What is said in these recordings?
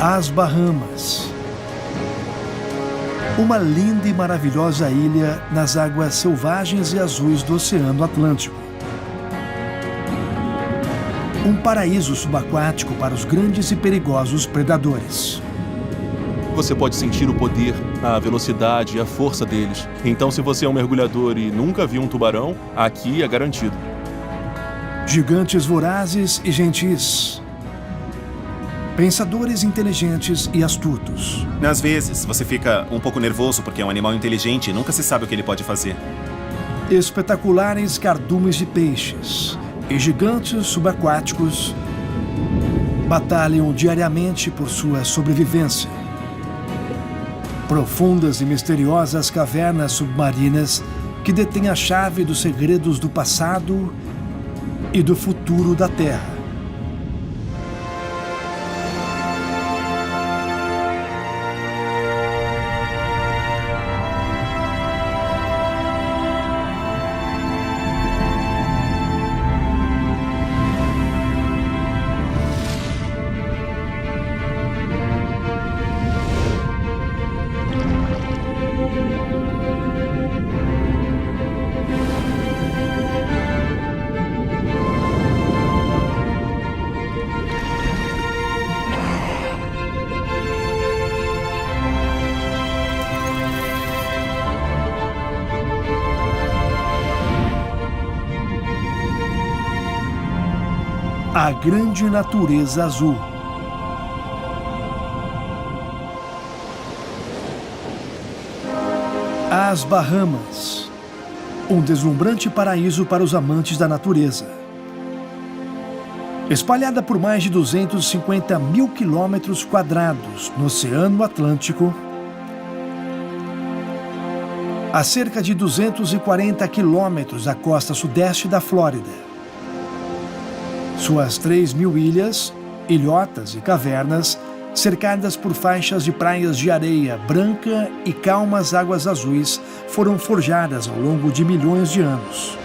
As Bahamas. Uma linda e maravilhosa ilha nas águas selvagens e azuis do Oceano Atlântico. Um paraíso subaquático para os grandes e perigosos predadores. Você pode sentir o poder, a velocidade e a força deles. Então, se você é um mergulhador e nunca viu um tubarão, aqui é garantido. Gigantes vorazes e gentis. Pensadores inteligentes e astutos. Às vezes, você fica um pouco nervoso porque é um animal inteligente e nunca se sabe o que ele pode fazer. Espetaculares cardumes de peixes e gigantes subaquáticos batalham diariamente por sua sobrevivência. Profundas e misteriosas cavernas submarinas que detêm a chave dos segredos do passado e do futuro da Terra. A grande natureza azul. As Bahamas. Um deslumbrante paraíso para os amantes da natureza. Espalhada por mais de 250 mil quilômetros quadrados no Oceano Atlântico, a cerca de 240 quilômetros da costa sudeste da Flórida. Suas 3.000 ilhas, ilhotas e cavernas, cercadas por faixas de praias de areia branca e calmas águas azuis, foram forjadas ao longo de milhões de anos.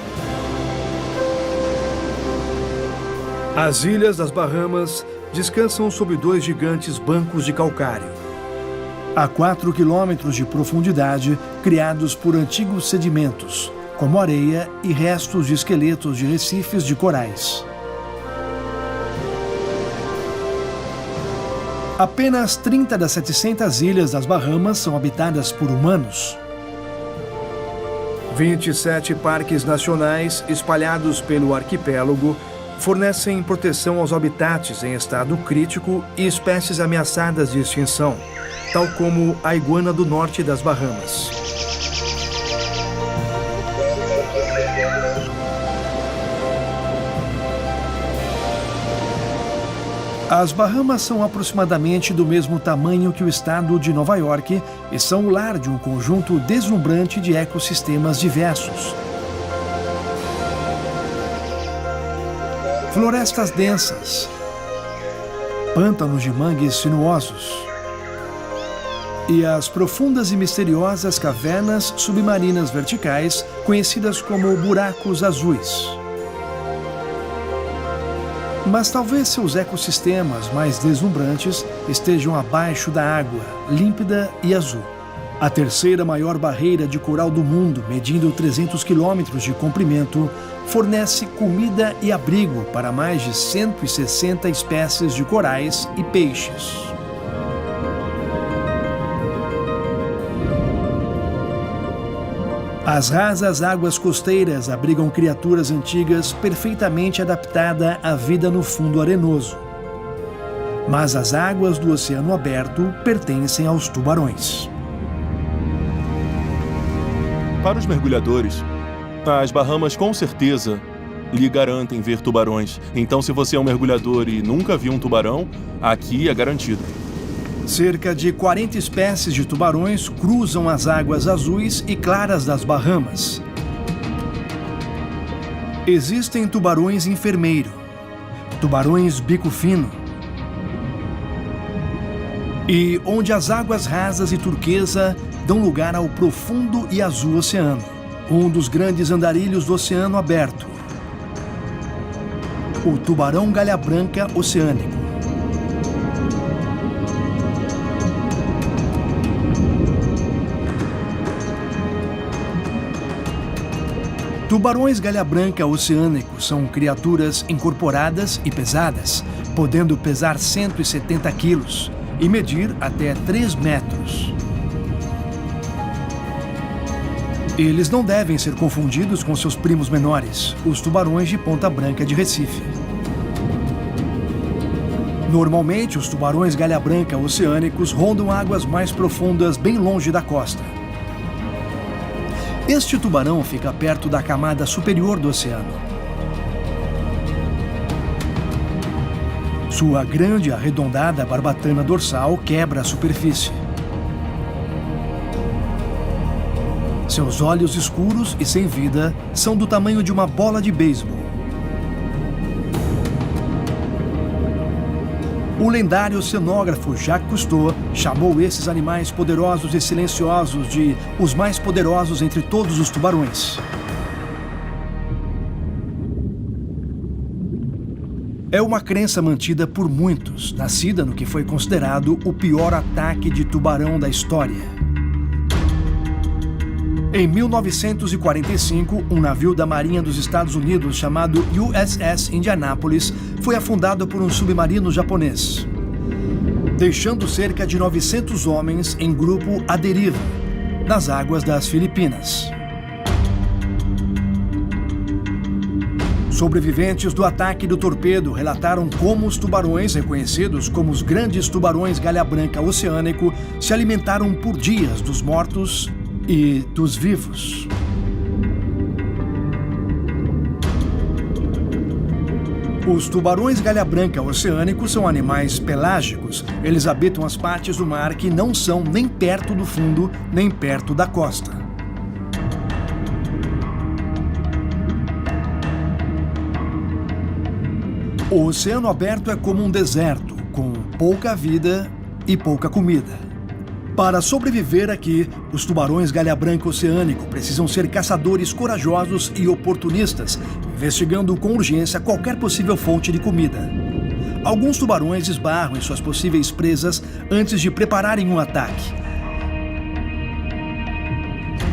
As ilhas das Bahamas descansam sob 2 gigantes bancos de calcário. A 4 quilômetros de profundidade, criados por antigos sedimentos, como areia e restos de esqueletos de recifes de corais. Apenas 30 das 700 ilhas das Bahamas são habitadas por humanos. 27 parques nacionais espalhados pelo arquipélago fornecem proteção aos habitats em estado crítico e espécies ameaçadas de extinção, tal como a iguana do norte das Bahamas. As Bahamas são aproximadamente do mesmo tamanho que o estado de Nova York e são o lar de um conjunto deslumbrante de ecossistemas diversos. Florestas densas, pântanos de mangues sinuosos e as profundas e misteriosas cavernas submarinas verticais conhecidas como buracos azuis. Mas talvez seus ecossistemas mais deslumbrantes estejam abaixo da água, límpida e azul. A terceira maior barreira de coral do mundo, medindo 300 quilômetros de comprimento, fornece comida e abrigo para mais de 160 espécies de corais e peixes. As rasas águas costeiras abrigam criaturas antigas perfeitamente adaptadas à vida no fundo arenoso. Mas as águas do oceano aberto pertencem aos tubarões. Para os mergulhadores, as Bahamas com certeza lhe garantem ver tubarões. Então, se você é um mergulhador e nunca viu um tubarão, aqui é garantido. Cerca de 40 espécies de tubarões cruzam as águas azuis e claras das Bahamas. Existem tubarões enfermeiro, tubarões bico fino, e onde as águas rasas e turquesa dão lugar ao profundo e azul oceano, um dos grandes andarilhos do oceano aberto, o tubarão galha branca oceânico. Tubarões galha-branca oceânicos são criaturas incorporadas e pesadas, podendo pesar 170 quilos e medir até 3 metros. Eles não devem ser confundidos com seus primos menores, os tubarões de Ponta Branca de Recife. Normalmente, os tubarões galha-branca oceânicos rondam águas mais profundas bem longe da costa. Este tubarão fica perto da camada superior do oceano. Sua grande arredondada barbatana dorsal quebra a superfície. Seus olhos escuros e sem vida são do tamanho de uma bola de beisebol. O lendário oceanógrafo Jacques Cousteau chamou esses animais poderosos e silenciosos de os mais poderosos entre todos os tubarões. É uma crença mantida por muitos, nascida no que foi considerado o pior ataque de tubarão da história. Em 1945, um navio da Marinha dos Estados Unidos chamado USS Indianapolis foi afundado por um submarino japonês, deixando cerca de 900 homens em grupo à deriva, nas águas das Filipinas. Sobreviventes do ataque do torpedo relataram como os tubarões, reconhecidos como os grandes tubarões galha-branca oceânico, se alimentaram por dias dos mortos e dos vivos. Os tubarões galha-branca oceânicos são animais pelágicos. Eles habitam as partes do mar que não são nem perto do fundo, nem perto da costa. O oceano aberto é como um deserto, com pouca vida e pouca comida. Para sobreviver aqui, os tubarões galha-branca oceânico precisam ser caçadores corajosos e oportunistas, investigando com urgência qualquer possível fonte de comida. Alguns tubarões esbarram em suas possíveis presas antes de prepararem um ataque.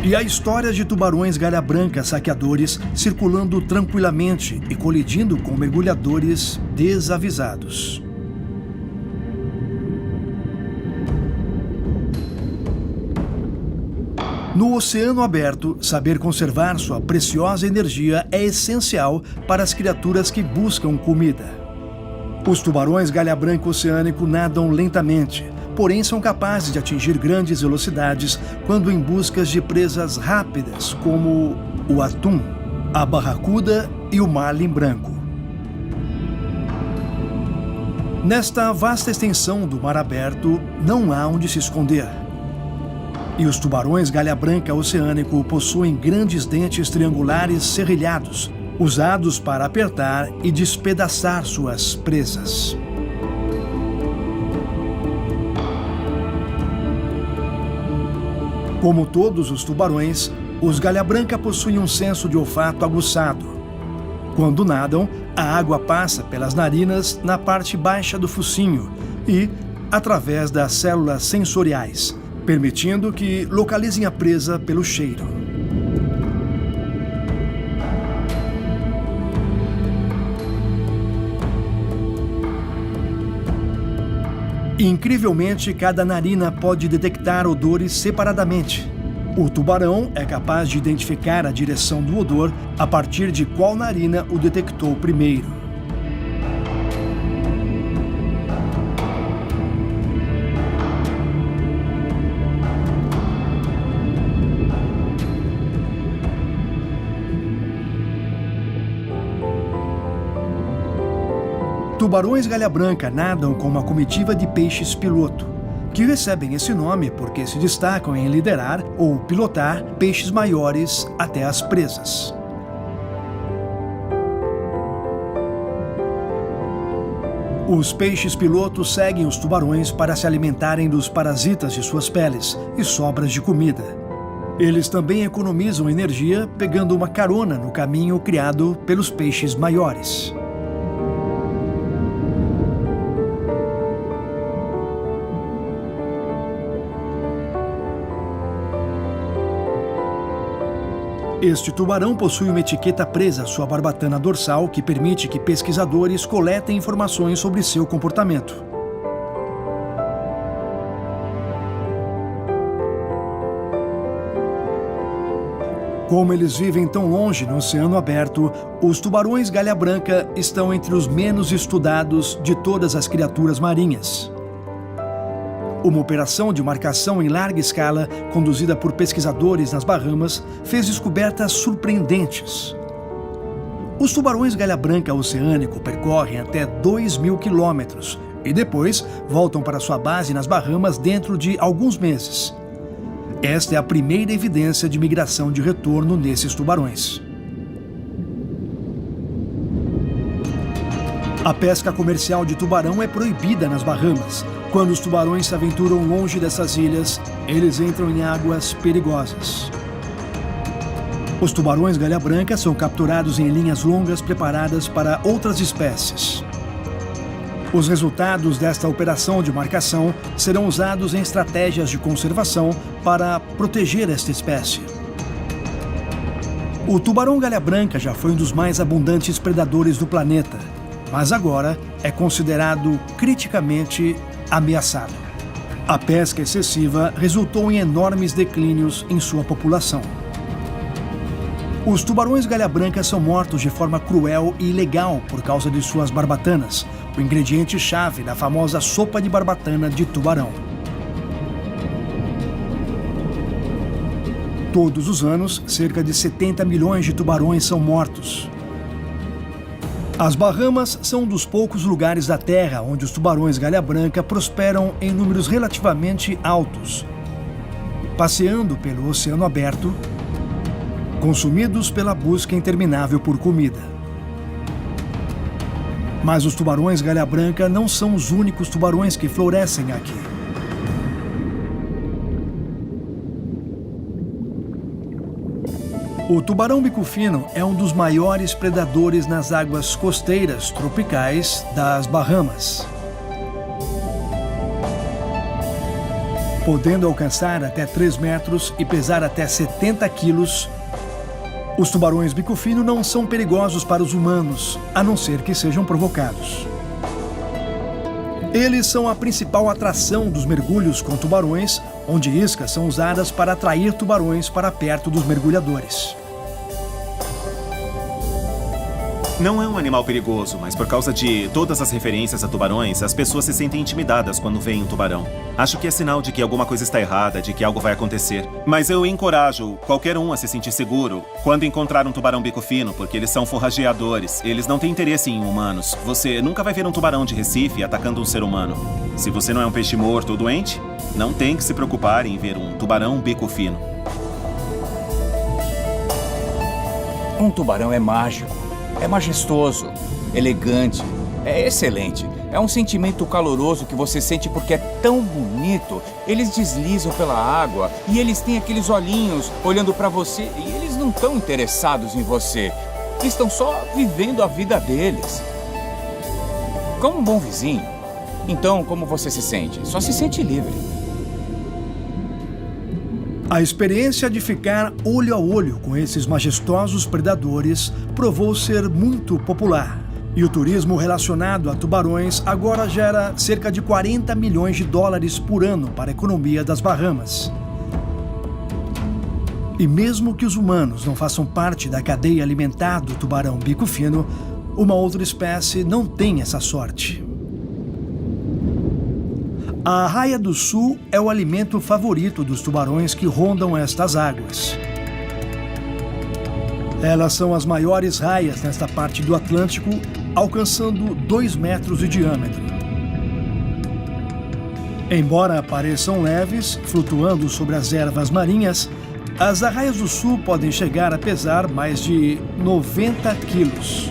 E há histórias de tubarões galha-branca saqueadores circulando tranquilamente e colidindo com mergulhadores desavisados. No oceano aberto, saber conservar sua preciosa energia é essencial para as criaturas que buscam comida. Os tubarões galha-branca oceânico nadam lentamente, porém são capazes de atingir grandes velocidades quando em busca de presas rápidas, como o atum, a barracuda e o marlin branco. Nesta vasta extensão do mar aberto, não há onde se esconder. E os tubarões galha-branca oceânico possuem grandes dentes triangulares serrilhados, usados para apertar e despedaçar suas presas. Como todos os tubarões, os galha-branca possuem um senso de olfato aguçado. Quando nadam, a água passa pelas narinas na parte baixa do focinho e através das células sensoriais, permitindo que localizem a presa pelo cheiro. Incrivelmente, cada narina pode detectar odores separadamente. O tubarão é capaz de identificar a direção do odor a partir de qual narina o detectou primeiro. Tubarões galha-branca nadam com uma comitiva de peixes piloto, que recebem esse nome porque se destacam em liderar ou pilotar peixes maiores até as presas. Os peixes pilotos seguem os tubarões para se alimentarem dos parasitas de suas peles e sobras de comida. Eles também economizam energia pegando uma carona no caminho criado pelos peixes maiores. Este tubarão possui uma etiqueta presa à sua barbatana dorsal que permite que pesquisadores coletem informações sobre seu comportamento. Como eles vivem tão longe no oceano aberto, os tubarões galha branca estão entre os menos estudados de todas as criaturas marinhas. Uma operação de marcação em larga escala, conduzida por pesquisadores nas Bahamas, fez descobertas surpreendentes. Os tubarões galha branca oceânico percorrem até 2.000 quilômetros e depois voltam para sua base nas Bahamas dentro de alguns meses. Esta é a primeira evidência de migração de retorno nesses tubarões. A pesca comercial de tubarão é proibida nas Bahamas. Quando os tubarões se aventuram longe dessas ilhas, eles entram em águas perigosas. Os tubarões galha branca são capturados em linhas longas preparadas para outras espécies. Os resultados desta operação de marcação serão usados em estratégias de conservação para proteger esta espécie. O tubarão galha branca já foi um dos mais abundantes predadores do planeta, mas agora é considerado criticamente ameaçado. A pesca excessiva resultou em enormes declínios em sua população. Os tubarões galha branca são mortos de forma cruel e ilegal por causa de suas barbatanas, o ingrediente-chave da famosa sopa de barbatana de tubarão. Todos os anos, cerca de 70 milhões de tubarões são mortos. As Bahamas são um dos poucos lugares da Terra onde os tubarões galha branca prosperam em números relativamente altos, passeando pelo oceano aberto, consumidos pela busca interminável por comida. Mas os tubarões galha branca não são os únicos tubarões que florescem aqui. O tubarão bico fino é um dos maiores predadores nas águas costeiras tropicais das Bahamas. Podendo alcançar até 3 metros e pesar até 70 quilos, os tubarões bico fino não são perigosos para os humanos, a não ser que sejam provocados. Eles são a principal atração dos mergulhos com tubarões, onde iscas são usadas para atrair tubarões para perto dos mergulhadores. Não é um animal perigoso, mas por causa de todas as referências a tubarões, as pessoas se sentem intimidadas quando veem um tubarão. Acho que é sinal de que alguma coisa está errada, de que algo vai acontecer. Mas eu encorajo qualquer um a se sentir seguro quando encontrar um tubarão bico fino, porque eles são forrageadores. Eles não têm interesse em humanos. Você nunca vai ver um tubarão de Recife atacando um ser humano. Se você não é um peixe morto ou doente, não tem que se preocupar em ver um tubarão bico fino. Um tubarão é mágico. É majestoso, elegante, é excelente. É um sentimento caloroso que você sente porque é tão bonito. Eles deslizam pela água e eles têm aqueles olhinhos olhando para você e eles não estão interessados em você. Estão só vivendo a vida deles. Como um bom vizinho. Então, como você se sente? Só se sente livre. A experiência de ficar olho a olho com esses majestosos predadores provou ser muito popular. E o turismo relacionado a tubarões agora gera cerca de 40 milhões de dólares por ano para a economia das Bahamas. E mesmo que os humanos não façam parte da cadeia alimentar do tubarão bico fino, uma outra espécie não tem essa sorte. A arraia do sul é o alimento favorito dos tubarões que rondam estas águas. Elas são as maiores raias nesta parte do Atlântico, alcançando 2 metros de diâmetro. Embora pareçam leves, flutuando sobre as ervas marinhas, as arraias do sul podem chegar a pesar mais de 90 quilos.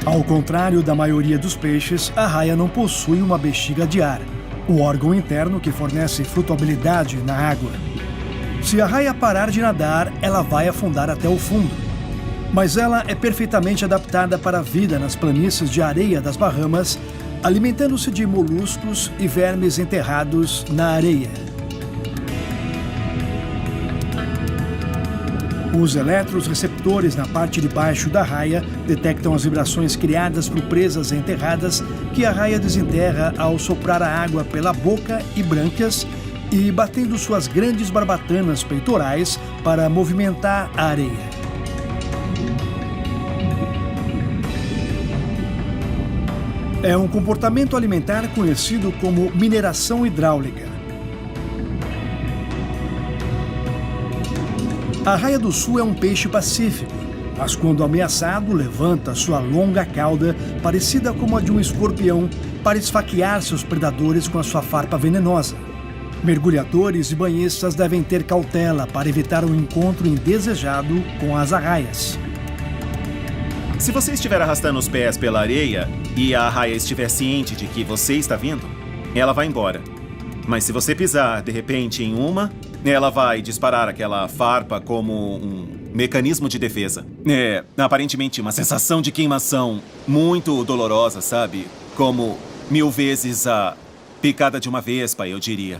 Ao contrário da maioria dos peixes, a arraia não possui uma bexiga de ar, o órgão interno que fornece flutuabilidade na água. Se a arraia parar de nadar, ela vai afundar até o fundo. Mas ela é perfeitamente adaptada para a vida nas planícies de areia das Bahamas, alimentando-se de moluscos e vermes enterrados na areia. Os eletroreceptores na parte de baixo da raia detectam as vibrações criadas por presas enterradas que a raia desenterra ao soprar a água pela boca e brânquias e batendo suas grandes barbatanas peitorais para movimentar a areia. É um comportamento alimentar conhecido como mineração hidráulica. A raia do sul é um peixe pacífico, mas quando ameaçado levanta sua longa cauda, parecida como a de um escorpião, para esfaquear seus predadores com a sua farpa venenosa. Mergulhadores e banhistas devem ter cautela para evitar um encontro indesejado com as arraias. Se você estiver arrastando os pés pela areia e a arraia estiver ciente de que você está vindo, ela vai embora. Mas se você pisar, de repente, em uma, ela vai disparar aquela farpa como um mecanismo de defesa. É, aparentemente, uma sensação de queimação muito dolorosa, sabe? Como 1000 vezes a picada de uma vespa, eu diria.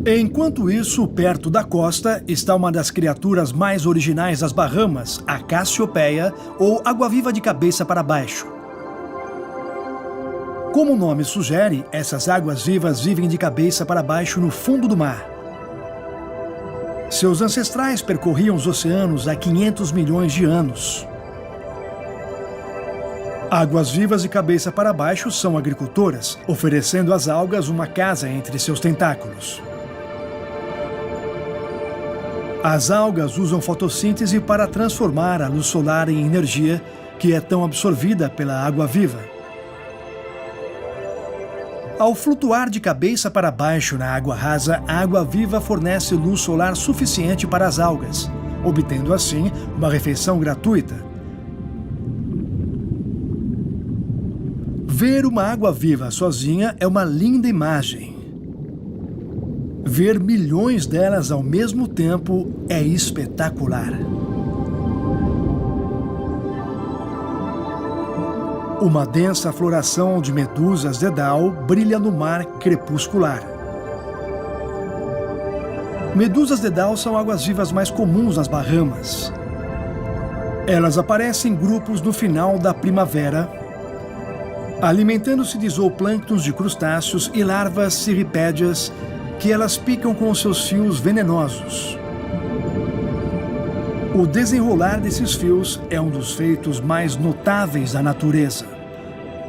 Enquanto isso, perto da costa, está uma das criaturas mais originais das Bahamas, a Cassiopeia, ou água-viva de cabeça para baixo. Como o nome sugere, essas águas-vivas vivem de cabeça para baixo no fundo do mar. Seus ancestrais percorriam os oceanos há 500 milhões de anos. Águas-vivas de cabeça para baixo são agricultoras, oferecendo às algas uma casa entre seus tentáculos. As algas usam fotossíntese para transformar a luz solar em energia, que é tão absorvida pela água-viva. Ao flutuar de cabeça para baixo na água rasa, a água-viva fornece luz solar suficiente para as algas, obtendo assim uma refeição gratuita. Ver uma água-viva sozinha é uma linda imagem. Ver milhões delas ao mesmo tempo é espetacular. Uma densa floração de medusas dedal brilha no mar crepuscular. Medusas dedal são águas-vivas mais comuns nas Bahamas. Elas aparecem em grupos no final da primavera, alimentando-se de zooplânctons de crustáceos e larvas cirripédias que elas picam com seus fios venenosos. O desenrolar desses fios é um dos feitos mais notáveis da natureza.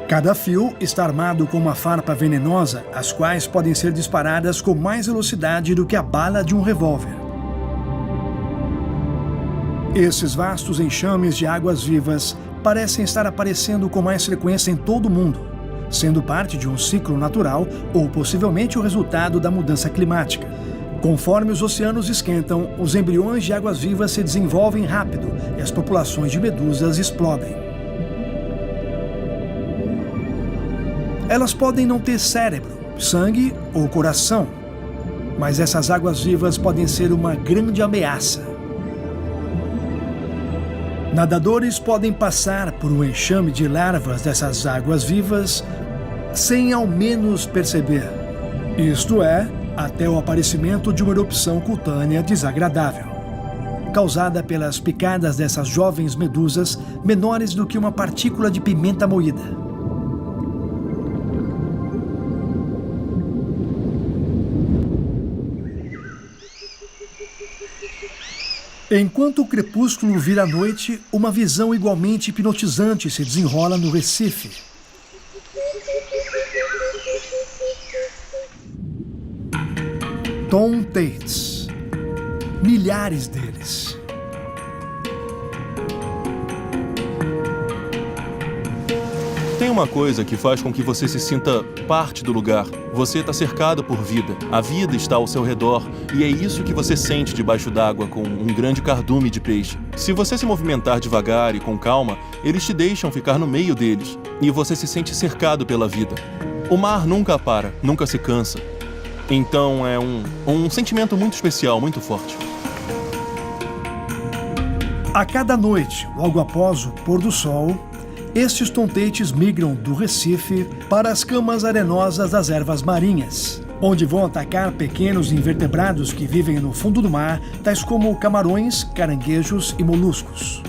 Cada fio está armado com uma farpa venenosa, as quais podem ser disparadas com mais velocidade do que a bala de um revólver. Esses vastos enxames de águas-vivas parecem estar aparecendo com mais frequência em todo o mundo, sendo parte de um ciclo natural ou possivelmente o resultado da mudança climática. Conforme os oceanos esquentam, os embriões de águas-vivas se desenvolvem rápido e as populações de medusas explodem. Elas podem não ter cérebro, sangue ou coração, mas essas águas-vivas podem ser uma grande ameaça. Nadadores podem passar por um enxame de larvas dessas águas-vivas sem ao menos perceber. Isto é, até o aparecimento de uma erupção cutânea desagradável, causada pelas picadas dessas jovens medusas menores do que uma partícula de pimenta moída. Enquanto o crepúsculo vira a noite, uma visão igualmente hipnotizante se desenrola no Recife. Tom Tates. Milhares deles. Tem uma coisa que faz com que você se sinta parte do lugar. Você está cercado por vida. A vida está ao seu redor. E é isso que você sente debaixo d'água com um grande cardume de peixe. Se você se movimentar devagar e com calma, eles te deixam ficar no meio deles. E você se sente cercado pela vida. O mar nunca para, nunca se cansa. Então é um sentimento muito especial, muito forte. A cada noite, logo após o pôr do sol, Estes tontetes migram do Recife para as camas arenosas das ervas marinhas, onde vão atacar pequenos invertebrados que vivem no fundo do mar, tais como camarões, caranguejos e moluscos.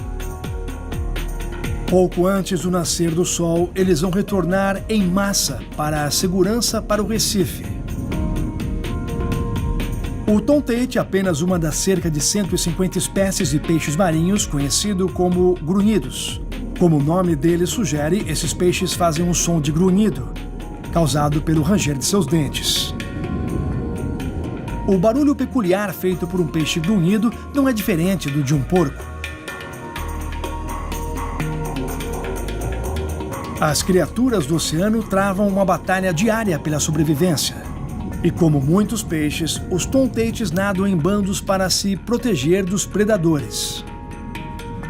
Pouco antes do nascer do sol, eles vão retornar em massa para a segurança para o Recife. O tontete é apenas uma das cerca de 150 espécies de peixes marinhos conhecido como grunhidos. Como o nome dele sugere, esses peixes fazem um som de grunhido, causado pelo ranger de seus dentes. O barulho peculiar feito por um peixe grunhido não é diferente do de um porco. As criaturas do oceano travam uma batalha diária pela sobrevivência. E como muitos peixes, os tontetes nadam em bandos para se proteger dos predadores.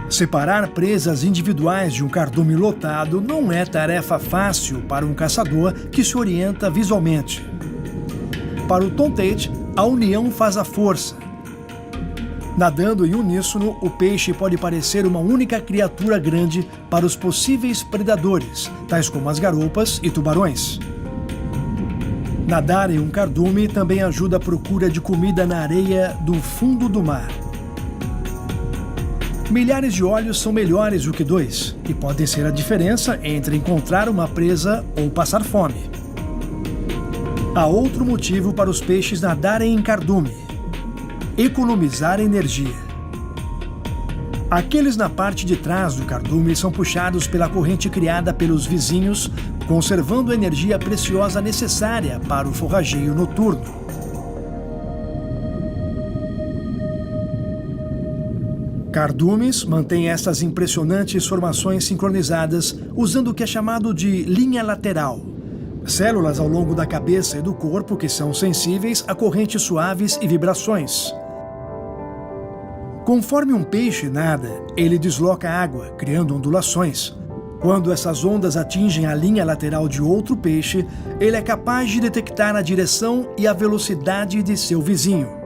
Separar presas individuais de um cardume lotado não é tarefa fácil para um caçador que se orienta visualmente. Para o tontete, a união faz a força. Nadando em uníssono, o peixe pode parecer uma única criatura grande para os possíveis predadores, tais como as garoupas e tubarões. Nadar em um cardume também ajuda a procura de comida na areia do fundo do mar. Milhares de olhos são melhores do que 2 e podem ser a diferença entre encontrar uma presa ou passar fome. Há outro motivo para os peixes nadarem em cardume: economizar energia. Aqueles na parte de trás do cardume são puxados pela corrente criada pelos vizinhos, conservando a energia preciosa necessária para o forrageio noturno. Cardumes mantêm essas impressionantes formações sincronizadas usando o que é chamado de linha lateral. Células ao longo da cabeça e do corpo que são sensíveis a correntes suaves e vibrações. Conforme um peixe nada, ele desloca a água, criando ondulações. Quando essas ondas atingem a linha lateral de outro peixe, ele é capaz de detectar a direção e a velocidade de seu vizinho.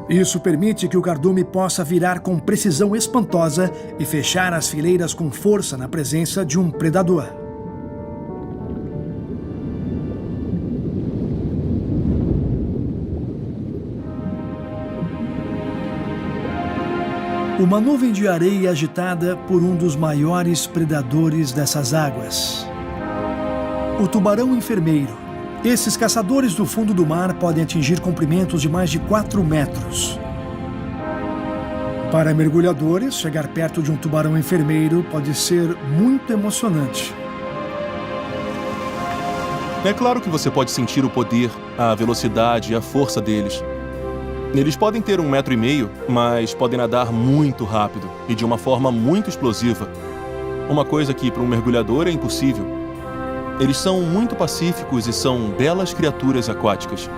Isso permite que o cardume possa virar com precisão espantosa e fechar as fileiras com força na presença de um predador. Uma nuvem de areia agitada por um dos maiores predadores dessas águas. O tubarão enfermeiro. Esses caçadores do fundo do mar podem atingir comprimentos de mais de 4 metros. Para mergulhadores, chegar perto de um tubarão enfermeiro pode ser muito emocionante. É claro que você pode sentir o poder, a velocidade e a força deles. Eles podem ter 1,5 metro, mas podem nadar muito rápido e de uma forma muito explosiva. Uma coisa que para um mergulhador é impossível. Eles são muito pacíficos e são belas criaturas aquáticas.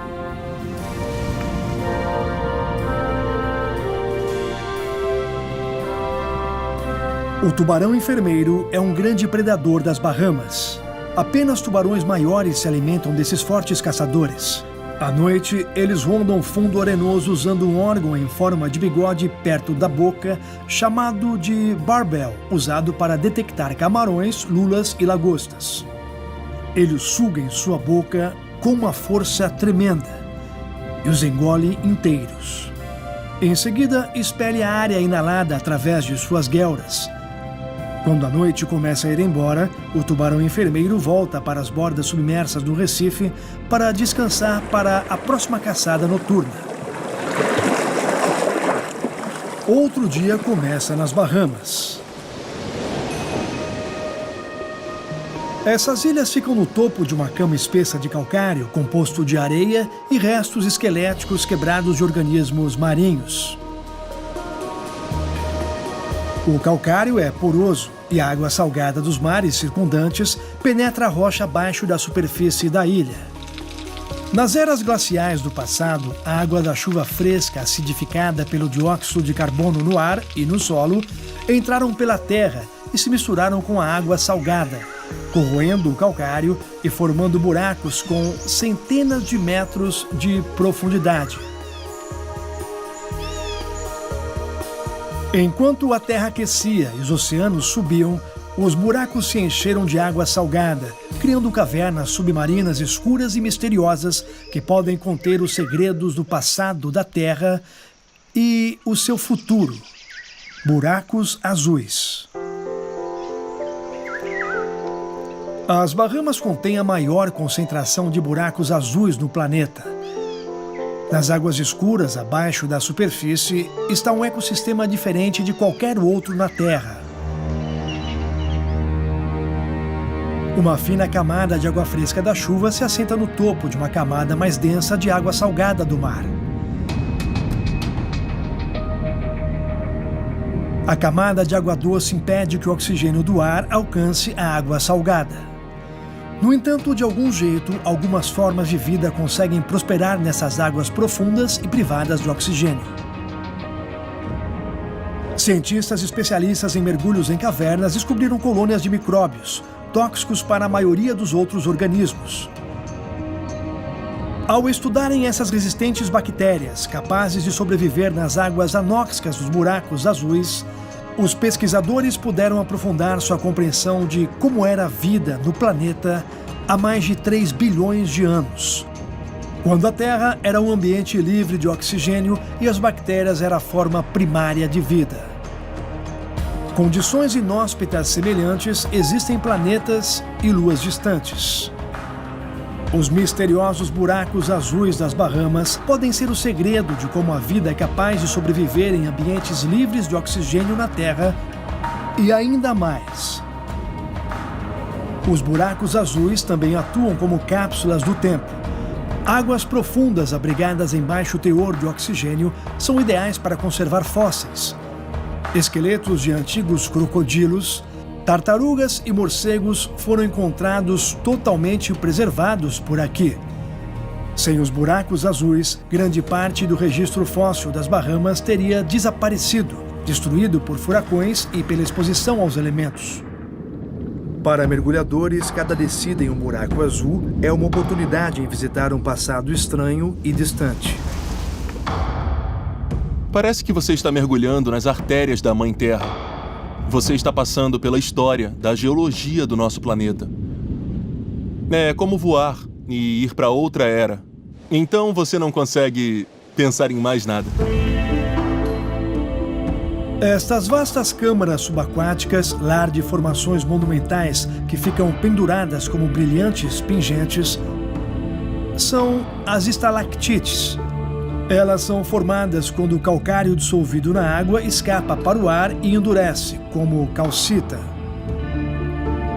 O tubarão enfermeiro é um grande predador das Bahamas. Apenas tubarões maiores se alimentam desses fortes caçadores. À noite, eles rondam o fundo arenoso usando um órgão em forma de bigode perto da boca, chamado de barbel, usado para detectar camarões, lulas e lagostas. Ele os suga em sua boca com uma força tremenda e os engole inteiros. Em seguida, expele a área inalada através de suas guelras. Quando a noite começa a ir embora, o tubarão enfermeiro volta para as bordas submersas do Recife para descansar para a próxima caçada noturna. Outro dia começa nas Bahamas. Essas ilhas ficam no topo de uma cama espessa de calcário, composto de areia e restos esqueléticos quebrados de organismos marinhos. O calcário é poroso e a água salgada dos mares circundantes penetra a rocha abaixo da superfície da ilha. Nas eras glaciais do passado, a água da chuva fresca, acidificada pelo dióxido de carbono no ar e no solo, entraram pela terra e se misturaram com a água salgada, corroendo o calcário e formando buracos com centenas de metros de profundidade. Enquanto a terra aquecia e os oceanos subiam, os buracos se encheram de água salgada, criando cavernas submarinas escuras e misteriosas que podem conter os segredos do passado da Terra e o seu futuro. Buracos azuis. As Bahamas contêm a maior concentração de buracos azuis no planeta. Nas águas escuras abaixo da superfície está um ecossistema diferente de qualquer outro na Terra. Uma fina camada de água fresca da chuva se assenta no topo de uma camada mais densa de água salgada do mar. A camada de água doce impede que o oxigênio do ar alcance a água salgada. No entanto, de algum jeito, algumas formas de vida conseguem prosperar nessas águas profundas e privadas de oxigênio. Cientistas especialistas em mergulhos em cavernas descobriram colônias de micróbios, tóxicos para a maioria dos outros organismos. Ao estudarem essas resistentes bactérias, capazes de sobreviver nas águas anóxicas dos buracos azuis, os pesquisadores puderam aprofundar sua compreensão de como era a vida no planeta há mais de 3 bilhões de anos, quando a Terra era um ambiente livre de oxigênio e as bactérias eram a forma primária de vida. Condições inóspitas semelhantes existem em planetas e luas distantes. Os misteriosos buracos azuis das Bahamas podem ser o segredo de como a vida é capaz de sobreviver em ambientes livres de oxigênio na Terra e ainda mais. Os buracos azuis também atuam como cápsulas do tempo. Águas profundas abrigadas em baixo teor de oxigênio são ideais para conservar fósseis. Esqueletos de antigos crocodilos, tartarugas e morcegos foram encontrados totalmente preservados por aqui. Sem os buracos azuis, grande parte do registro fóssil das Bahamas teria desaparecido, destruído por furacões e pela exposição aos elementos. Para mergulhadores, cada descida em um buraco azul é uma oportunidade em visitar um passado estranho e distante. Parece que você está mergulhando nas artérias da Mãe Terra. Você está passando pela história da geologia do nosso planeta. É como voar e ir para outra era. Então você não consegue pensar em mais nada. Estas vastas câmaras subaquáticas, lar de formações monumentais que ficam penduradas como brilhantes pingentes, são as estalactites. Elas são formadas quando o calcário dissolvido na água escapa para o ar e endurece, como calcita.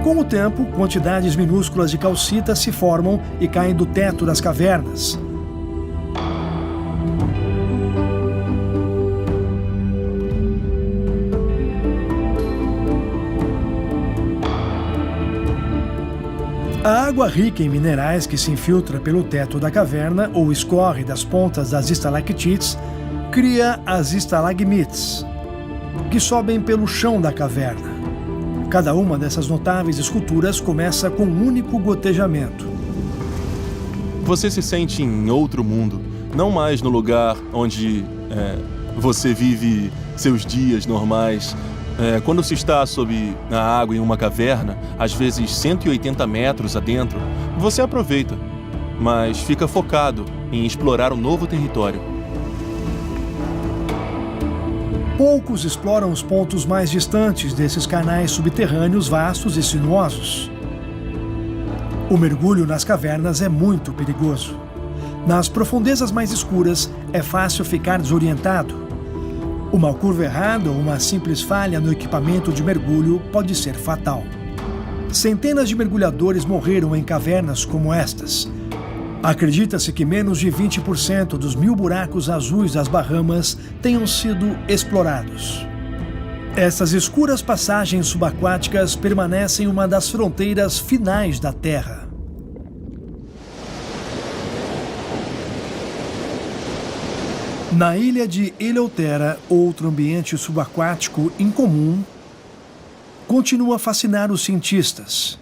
Com o tempo, quantidades minúsculas de calcita se formam e caem do teto das cavernas. A água rica em minerais que se infiltra pelo teto da caverna ou escorre das pontas das estalactites cria as estalagmites, que sobem pelo chão da caverna. Cada uma dessas notáveis esculturas começa com um único gotejamento. Você se sente em outro mundo, não mais no lugar onde você vive seus dias normais. Quando se está sob a água em uma caverna, às vezes 180 metros adentro, você aproveita, mas fica focado em explorar um novo território. Poucos exploram os pontos mais distantes desses canais subterrâneos vastos e sinuosos. O mergulho nas cavernas é muito perigoso. Nas profundezas mais escuras, é fácil ficar desorientado. Uma curva errada ou uma simples falha no equipamento de mergulho pode ser fatal. Centenas de mergulhadores morreram em cavernas como estas. Acredita-se que menos de 20% dos 1.000 buracos azuis das Bahamas tenham sido explorados. Essas escuras passagens subaquáticas permanecem uma das fronteiras finais da Terra. Na ilha de Eleuthera, outro ambiente subaquático incomum, continua a fascinar os cientistas.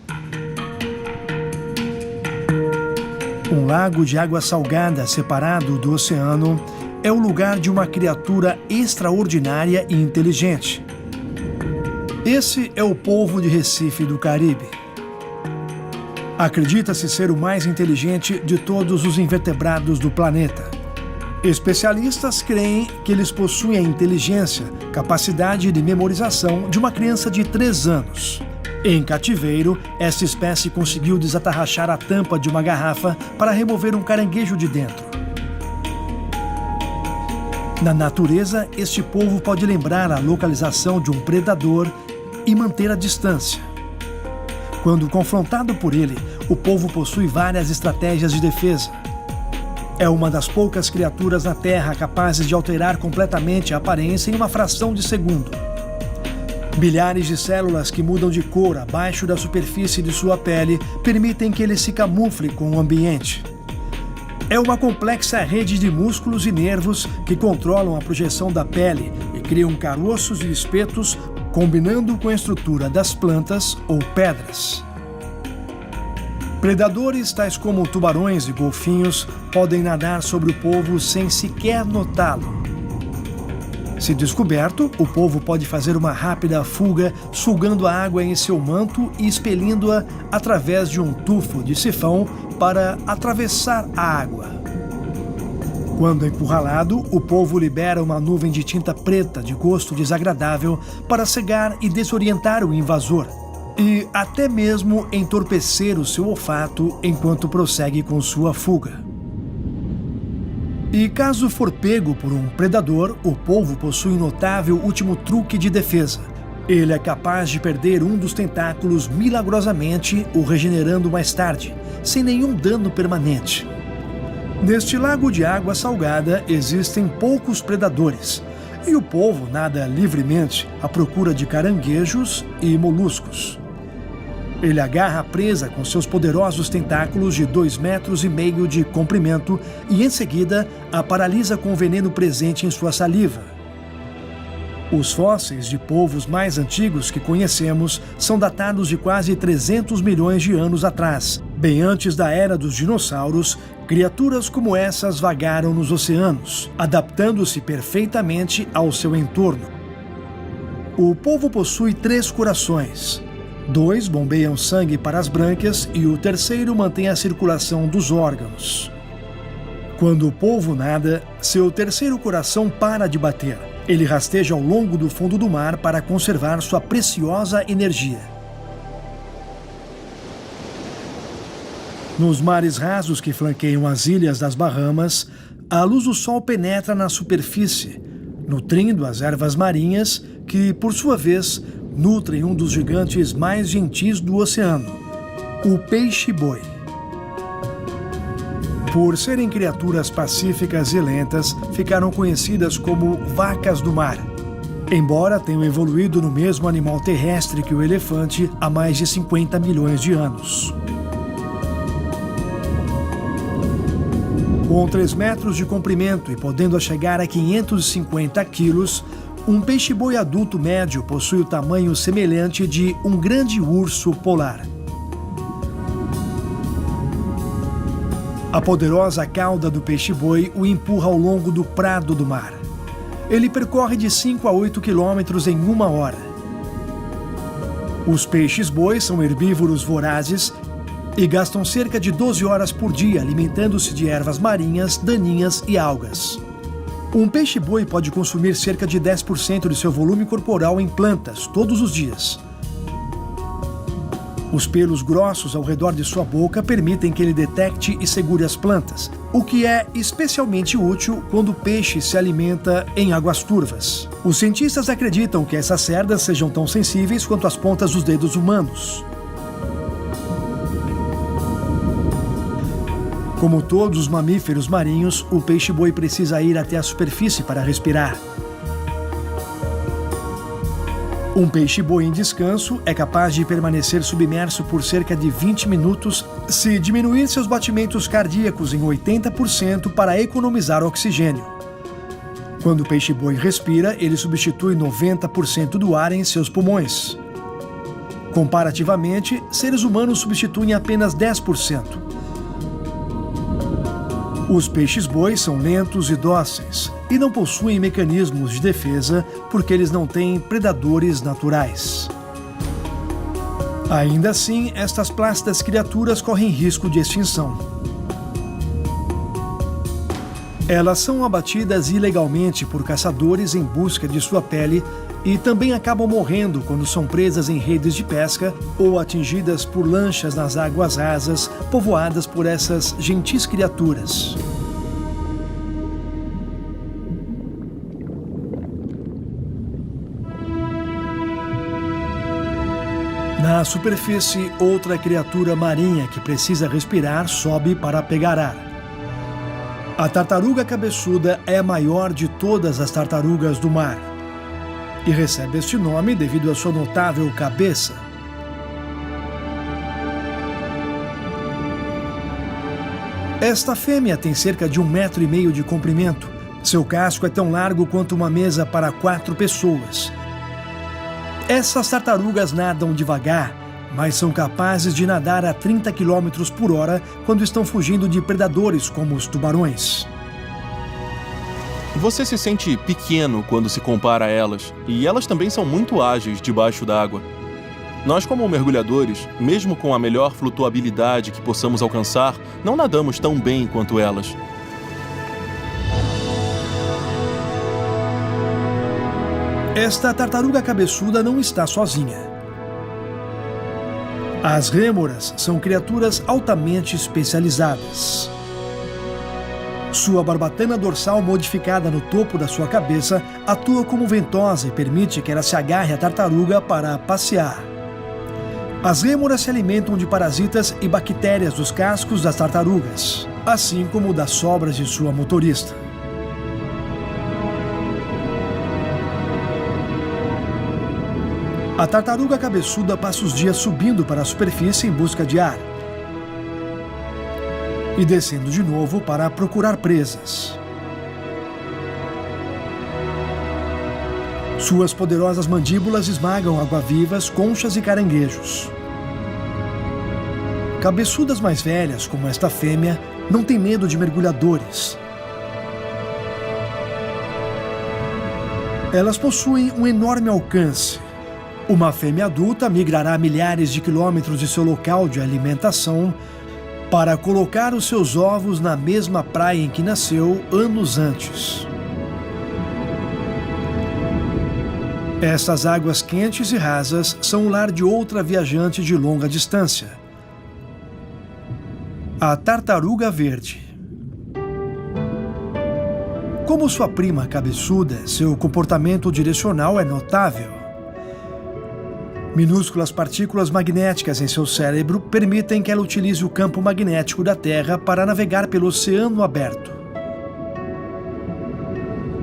Um lago de água salgada separado do oceano é o lugar de uma criatura extraordinária e inteligente. Esse é o polvo de Recife do Caribe. Acredita-se ser o mais inteligente de todos os invertebrados do planeta. Especialistas creem que eles possuem a inteligência, capacidade de memorização de uma criança de 3 anos. Em cativeiro, esta espécie conseguiu desatarrachar a tampa de uma garrafa para remover um caranguejo de dentro. Na natureza, este polvo pode lembrar a localização de um predador e manter a distância. Quando confrontado por ele, o polvo possui várias estratégias de defesa. É uma das poucas criaturas na Terra capazes de alterar completamente a aparência em uma fração de segundo. Milhares de células que mudam de cor abaixo da superfície de sua pele permitem que ele se camufle com o ambiente. É uma complexa rede de músculos e nervos que controlam a projeção da pele e criam caroços e espetos, combinando com a estrutura das plantas ou pedras. Predadores tais como tubarões e golfinhos podem nadar sobre o polvo sem sequer notá-lo. Se descoberto, o polvo pode fazer uma rápida fuga, sugando a água em seu manto e expelindo-a através de um tufo de sifão para atravessar a água. Quando encurralado, o polvo libera uma nuvem de tinta preta de gosto desagradável para cegar e desorientar o invasor, e até mesmo entorpecer o seu olfato enquanto prossegue com sua fuga. E caso for pego por um predador, o polvo possui um notável último truque de defesa. Ele é capaz de perder um dos tentáculos milagrosamente, o regenerando mais tarde, sem nenhum dano permanente. Neste lago de água salgada existem poucos predadores, e o polvo nada livremente à procura de caranguejos e moluscos. Ele agarra a presa com seus poderosos tentáculos de 2,5 metros de comprimento e, em seguida, a paralisa com o veneno presente em sua saliva. Os fósseis de polvos mais antigos que conhecemos são datados de quase 300 milhões de anos atrás. Bem antes da era dos dinossauros, criaturas como essas vagaram nos oceanos, adaptando-se perfeitamente ao seu entorno. O polvo possui 3 corações. 2 bombeiam sangue para as brânquias e o terceiro mantém a circulação dos órgãos. Quando o polvo nada, seu terceiro coração para de bater. Ele rasteja ao longo do fundo do mar para conservar sua preciosa energia. Nos mares rasos que flanqueiam as ilhas das Bahamas, a luz do sol penetra na superfície, nutrindo as ervas marinhas que, por sua vez, nutrem um dos gigantes mais gentis do oceano, o peixe-boi. Por serem criaturas pacíficas e lentas, ficaram conhecidas como vacas do mar, embora tenham evoluído no mesmo animal terrestre que o elefante há mais de 50 milhões de anos. Com 3 metros de comprimento e podendo chegar a 550 quilos, um peixe-boi adulto médio possui o tamanho semelhante de um grande urso polar. A poderosa cauda do peixe-boi o empurra ao longo do prado do mar. Ele percorre de 5 a 8 quilômetros em 1 hora. Os peixes-boi são herbívoros vorazes e gastam cerca de 12 horas por dia alimentando-se de ervas marinhas, daninhas e algas. Um peixe-boi pode consumir cerca de 10% de seu volume corporal em plantas todos os dias. Os pelos grossos ao redor de sua boca permitem que ele detecte e segure as plantas, o que é especialmente útil quando o peixe se alimenta em águas turvas. Os cientistas acreditam que essas cerdas sejam tão sensíveis quanto as pontas dos dedos humanos. Como todos os mamíferos marinhos, o peixe-boi precisa ir até a superfície para respirar. Um peixe-boi em descanso é capaz de permanecer submerso por cerca de 20 minutos se diminuir seus batimentos cardíacos em 80% para economizar oxigênio. Quando o peixe-boi respira, ele substitui 90% do ar em seus pulmões. Comparativamente, seres humanos substituem apenas 10%. Os peixes-boi são lentos e dóceis e não possuem mecanismos de defesa porque eles não têm predadores naturais. Ainda assim, estas plácidas criaturas correm risco de extinção. Elas são abatidas ilegalmente por caçadores em busca de sua pele e também acabam morrendo quando são presas em redes de pesca ou atingidas por lanchas nas águas rasas povoadas por essas gentis criaturas. Na superfície, outra criatura marinha que precisa respirar sobe para pegar ar. A tartaruga cabeçuda é a maior de todas as tartarugas do mar e recebe este nome devido à sua notável cabeça. Esta fêmea tem cerca de 1,5 metros de comprimento. Seu casco é tão largo quanto uma mesa para 4 pessoas. Essas tartarugas nadam devagar, mas são capazes de nadar a 30 km por hora quando estão fugindo de predadores como os tubarões. Você se sente pequeno quando se compara a elas, e elas também são muito ágeis debaixo d'água. Nós, como mergulhadores, mesmo com a melhor flutuabilidade que possamos alcançar, não nadamos tão bem quanto elas. Esta tartaruga cabeçuda não está sozinha. As rêmoras são criaturas altamente especializadas. Sua barbatana dorsal modificada no topo da sua cabeça atua como ventosa e permite que ela se agarre à tartaruga para passear. As rêmoras se alimentam de parasitas e bactérias dos cascos das tartarugas, assim como das sobras de sua motorista. A tartaruga cabeçuda passa os dias subindo para a superfície em busca de ar e descendo de novo para procurar presas. Suas poderosas mandíbulas esmagam água-vivas, conchas e caranguejos. Cabeçudas mais velhas, como esta fêmea, não têm medo de mergulhadores. Elas possuem um enorme alcance. Uma fêmea adulta migrará milhares de quilômetros de seu local de alimentação para colocar os seus ovos na mesma praia em que nasceu anos antes. Estas águas quentes e rasas são o lar de outra viajante de longa distância, a tartaruga verde. Como sua prima cabeçuda, seu comportamento direcional é notável. Minúsculas partículas magnéticas em seu cérebro permitem que ela utilize o campo magnético da Terra para navegar pelo oceano aberto,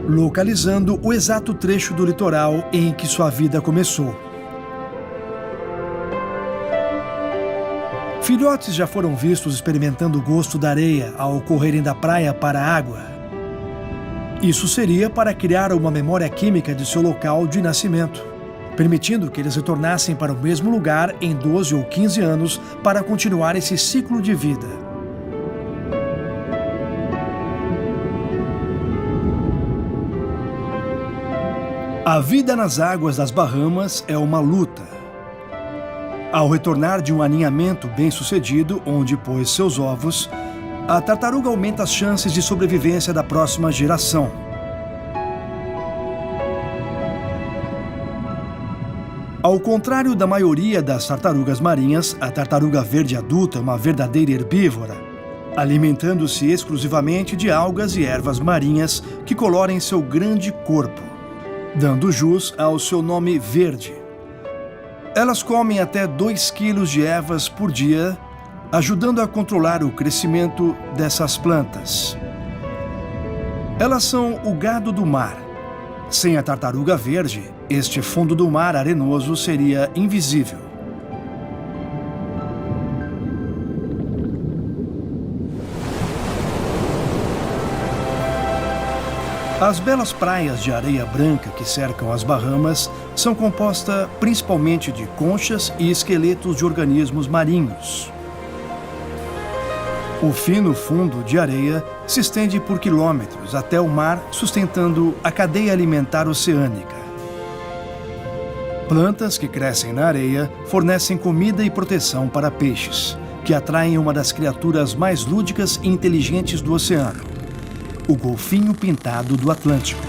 localizando o exato trecho do litoral em que sua vida começou. Filhotes já foram vistos experimentando o gosto da areia ao correrem da praia para a água. Isso seria para criar uma memória química de seu local de nascimento, permitindo que eles retornassem para o mesmo lugar em 12 ou 15 anos para continuar esse ciclo de vida. A vida nas águas das Bahamas é uma luta. Ao retornar de um aninhamento bem-sucedido, onde pôs seus ovos, a tartaruga aumenta as chances de sobrevivência da próxima geração. Ao contrário da maioria das tartarugas marinhas, a tartaruga verde adulta é uma verdadeira herbívora, alimentando-se exclusivamente de algas e ervas marinhas que colorem seu grande corpo, dando jus ao seu nome verde. Elas comem até 2 quilos de ervas por dia, ajudando a controlar o crescimento dessas plantas. Elas são o gado do mar. Sem a tartaruga verde, este fundo do mar arenoso seria invisível. As belas praias de areia branca que cercam as Bahamas são compostas principalmente de conchas e esqueletos de organismos marinhos. O fino fundo de areia se estende por quilômetros até o mar, sustentando a cadeia alimentar oceânica. Plantas que crescem na areia fornecem comida e proteção para peixes, que atraem uma das criaturas mais lúdicas e inteligentes do oceano, o golfinho pintado do Atlântico.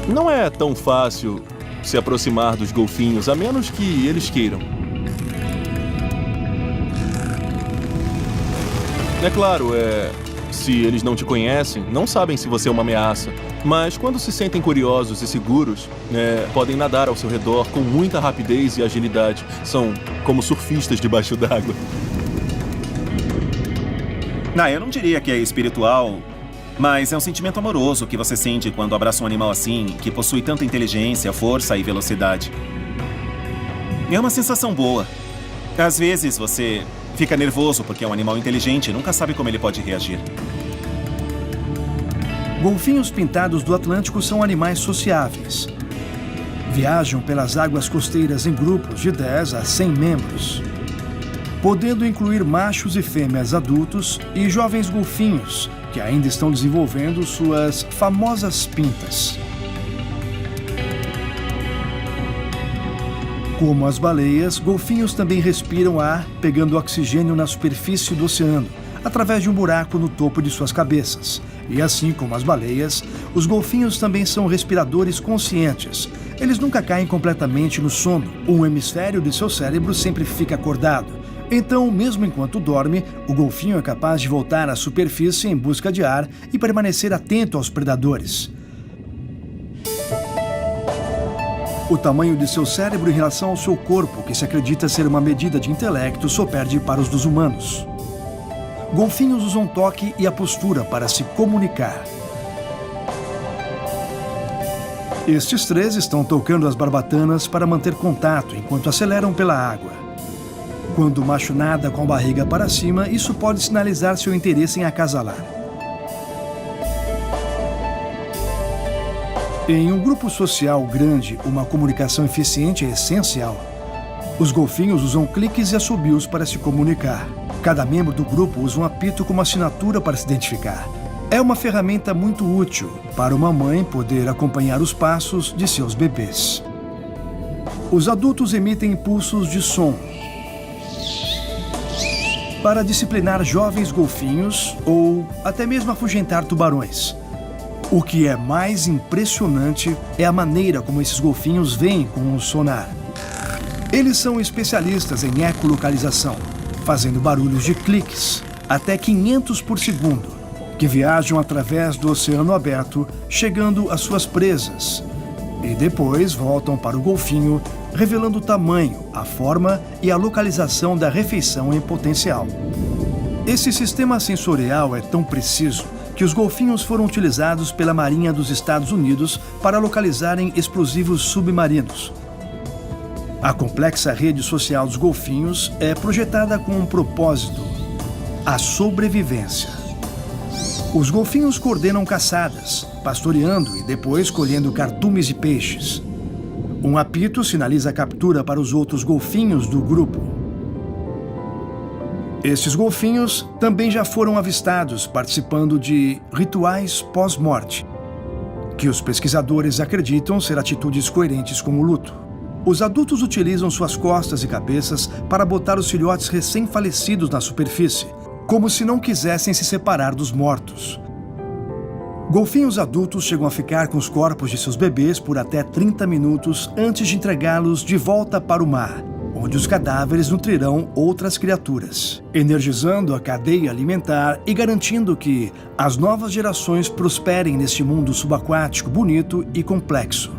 Não é tão fácil se aproximar dos golfinhos, a menos que eles queiram. É claro, se eles não te conhecem, não sabem se você é uma ameaça. Mas quando se sentem curiosos e seguros, podem nadar ao seu redor com muita rapidez e agilidade. São como surfistas debaixo d'água. Eu não diria que é espiritual, mas é um sentimento amoroso que você sente quando abraça um animal assim, que possui tanta inteligência, força e velocidade. É uma sensação boa. Às vezes você fica nervoso porque é um animal inteligente e nunca sabe como ele pode reagir. Golfinhos pintados do Atlântico são animais sociáveis. Viajam pelas águas costeiras em grupos de 10 a 100 membros, podendo incluir machos e fêmeas adultos e jovens golfinhos, que ainda estão desenvolvendo suas famosas pintas. Como as baleias, golfinhos também respiram ar, pegando oxigênio na superfície do oceano, através de um buraco no topo de suas cabeças. E assim como as baleias, os golfinhos também são respiradores conscientes. Eles nunca caem completamente no sono. Um hemisfério de seu cérebro sempre fica acordado. Então, mesmo enquanto dorme, o golfinho é capaz de voltar à superfície em busca de ar e permanecer atento aos predadores. O tamanho de seu cérebro em relação ao seu corpo, que se acredita ser uma medida de intelecto, só perde para os dos humanos. Golfinhos usam toque e a postura para se comunicar. Estes três estão tocando as barbatanas para manter contato enquanto aceleram pela água. Quando o macho nada com a barriga para cima, isso pode sinalizar seu interesse em acasalar. Em um grupo social grande, uma comunicação eficiente é essencial. Os golfinhos usam cliques e assobios para se comunicar. Cada membro do grupo usa um apito como assinatura para se identificar. É uma ferramenta muito útil para uma mãe poder acompanhar os passos de seus bebês. Os adultos emitem impulsos de som para disciplinar jovens golfinhos ou até mesmo afugentar tubarões. O que é mais impressionante é a maneira como esses golfinhos veem com o sonar. Eles são especialistas em ecolocalização, fazendo barulhos de cliques, até 500 por segundo, que viajam através do oceano aberto, chegando às suas presas. E depois voltam para o golfinho, revelando o tamanho, a forma e a localização da refeição em potencial. Esse sistema sensorial é tão preciso que os golfinhos foram utilizados pela Marinha dos Estados Unidos para localizarem explosivos submarinos. A complexa rede social dos golfinhos é projetada com um propósito: a sobrevivência. Os golfinhos coordenam caçadas, pastoreando e depois colhendo cardumes e peixes. Um apito sinaliza a captura para os outros golfinhos do grupo. Estes golfinhos também já foram avistados participando de rituais pós-morte, que os pesquisadores acreditam ser atitudes coerentes com o luto. Os adultos utilizam suas costas e cabeças para botar os filhotes recém-falecidos na superfície, como se não quisessem se separar dos mortos. Golfinhos adultos chegam a ficar com os corpos de seus bebês por até 30 minutos antes de entregá-los de volta para o mar, onde os cadáveres nutrirão outras criaturas, energizando a cadeia alimentar e garantindo que as novas gerações prosperem neste mundo subaquático bonito e complexo.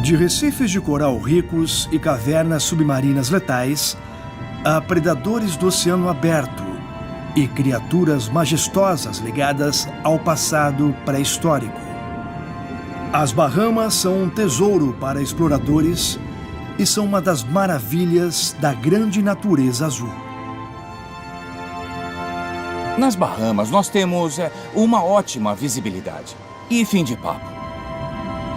De recifes de coral ricos e cavernas submarinas letais, a predadores do oceano aberto e criaturas majestosas ligadas ao passado pré-histórico. As Bahamas são um tesouro para exploradores e são uma das maravilhas da grande natureza azul. Nas Bahamas, nós temos uma ótima visibilidade. E fim de papo.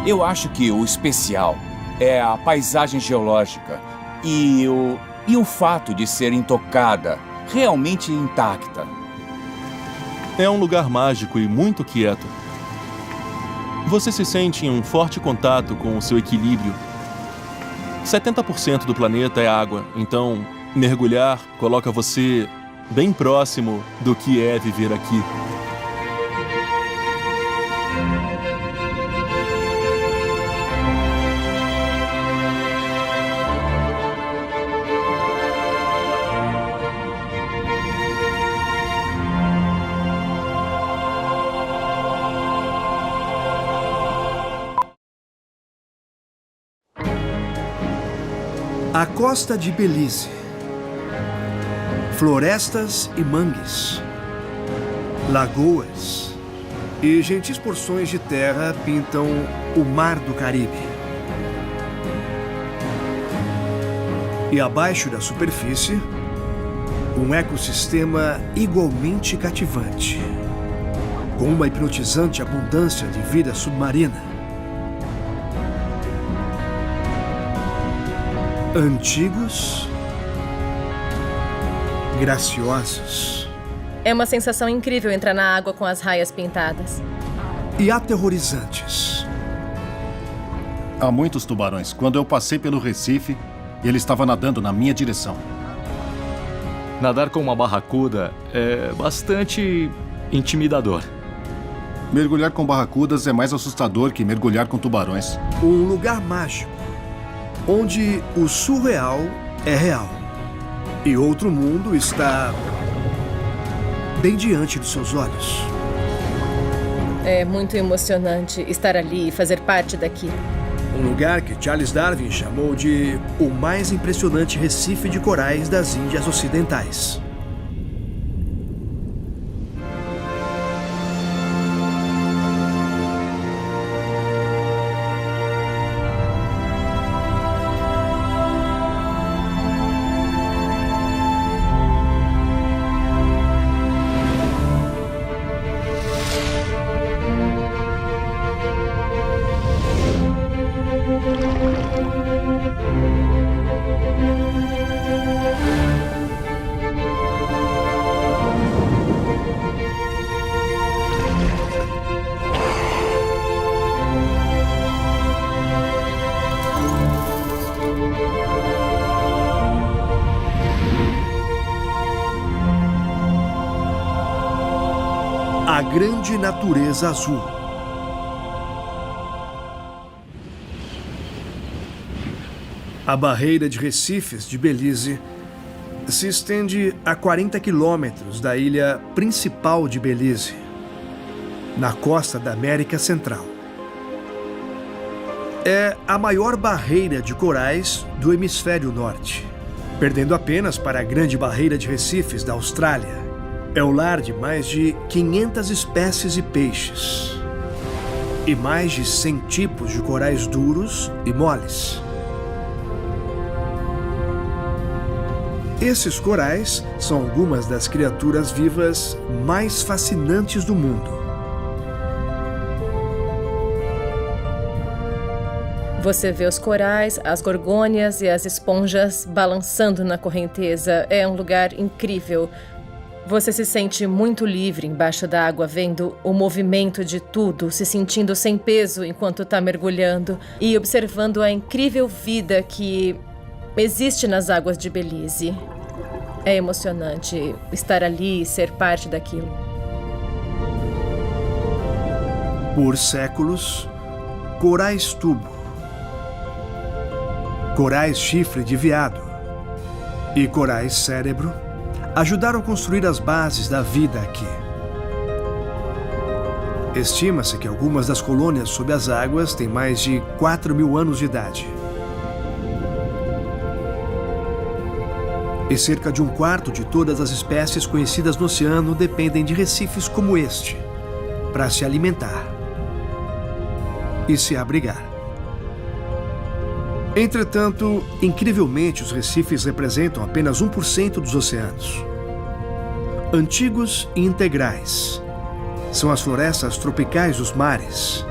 Eu acho que o especial é a paisagem geológica e o fato de ser intocada, realmente intacta. É um lugar mágico e muito quieto. Você se sente em um forte contato com o seu equilíbrio. 70% do planeta é água, então mergulhar coloca você bem próximo do que é viver aqui. A costa de Belize. Florestas e mangues. Lagoas. E gentis porções de terra pintam o Mar do Caribe. E abaixo da superfície, um ecossistema igualmente cativante, com uma hipnotizante abundância de vida submarina. Antigos, graciosos É uma sensação incrível entrar na água com as raias pintadas. e aterrorizantes. Há muitos tubarões. Quando eu passei pelo Recife, ele estava nadando na minha direção. Nadar com uma barracuda é bastante intimidador. Mergulhar com barracudas é mais assustador que mergulhar com tubarões. Um lugar mágico, onde o surreal é real. E outro mundo está bem diante dos seus olhos. É muito emocionante estar ali e fazer parte daquilo. Um lugar que Charles Darwin chamou de o mais impressionante recife de corais das Índias Ocidentais. A grande natureza azul. A barreira de recifes de Belize se estende a 40 quilômetros da ilha principal de Belize, na costa da América Central. É a maior barreira de corais do hemisfério norte, perdendo apenas para a grande barreira de recifes da Austrália. É o lar de mais de 500 espécies de peixes e mais de 100 tipos de corais duros e moles. Esses corais são algumas das criaturas vivas mais fascinantes do mundo. Você vê os corais, as gorgônias e as esponjas balançando na correnteza. É um lugar incrível. Você se sente muito livre embaixo da água, vendo o movimento de tudo, se sentindo sem peso enquanto está mergulhando e observando a incrível vida que existe nas águas de Belize. É emocionante estar ali e ser parte daquilo. Por séculos, corais tubo, corais chifre de veado e corais cérebro ajudaram a construir as bases da vida aqui. Estima-se que algumas das colônias sob as águas têm mais de 4.000 anos de idade. E cerca de um quarto de todas as espécies conhecidas no oceano dependem de recifes como este para se alimentar e se abrigar. Entretanto, incrivelmente, os recifes representam apenas 1% dos oceanos. Antigos e integrais são as florestas tropicais dos mares.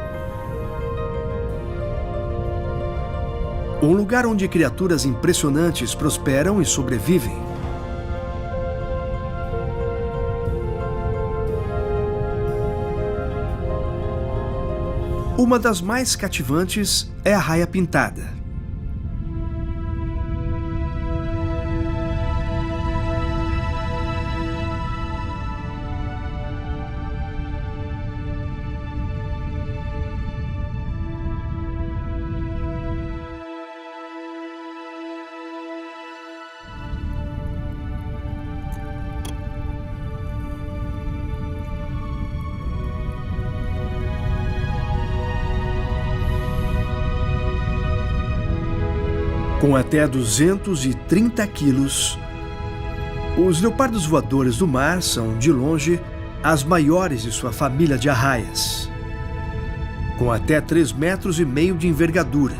Um lugar onde criaturas impressionantes prosperam e sobrevivem. Uma das mais cativantes é a raia-pintada. Com até 230 quilos, os leopardos voadores do mar são, de longe, as maiores de sua família de arraias. Com até 3,5 metros de envergadura,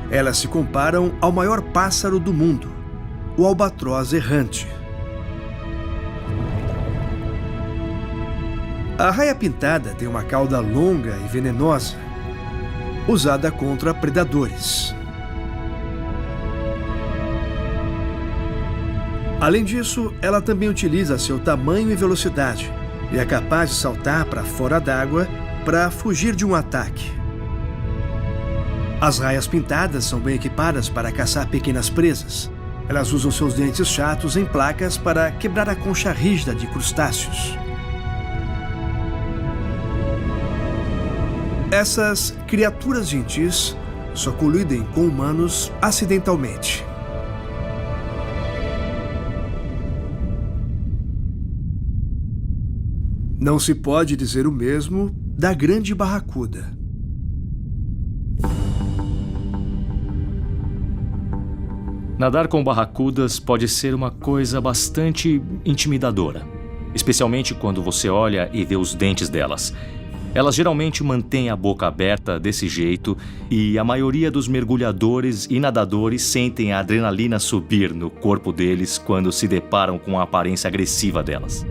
elas se comparam ao maior pássaro do mundo, o albatroz errante. A raia-pintada tem uma cauda longa e venenosa, usada contra predadores. Além disso, ela também utiliza seu tamanho e velocidade e é capaz de saltar para fora d'água para fugir de um ataque. As raias pintadas são bem equipadas para caçar pequenas presas. Elas usam seus dentes chatos em placas para quebrar a concha rígida de crustáceos. Essas criaturas gentis só colidem com humanos acidentalmente. Não se pode dizer o mesmo da grande barracuda. Nadar com barracudas pode ser uma coisa bastante intimidadora, especialmente quando você olha e vê os dentes delas. Elas geralmente mantêm a boca aberta desse jeito e a maioria dos mergulhadores e nadadores sentem a adrenalina subir no corpo deles quando se deparam com a aparência agressiva delas.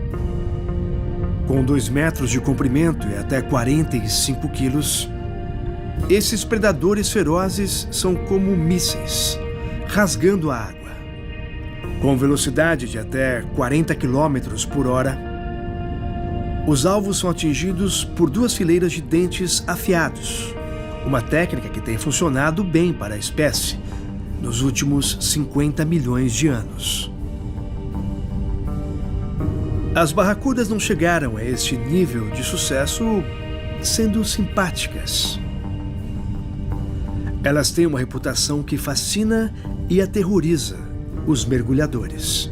Com 2 metros de comprimento e até 45 quilos, esses predadores ferozes são como mísseis, rasgando a água. Com velocidade de até 40 km por hora, os alvos são atingidos por 2 fileiras de dentes afiados, uma técnica que tem funcionado bem para a espécie nos últimos 50 milhões de anos. As barracudas não chegaram a este nível de sucesso sendo simpáticas. Elas têm uma reputação que fascina e aterroriza os mergulhadores.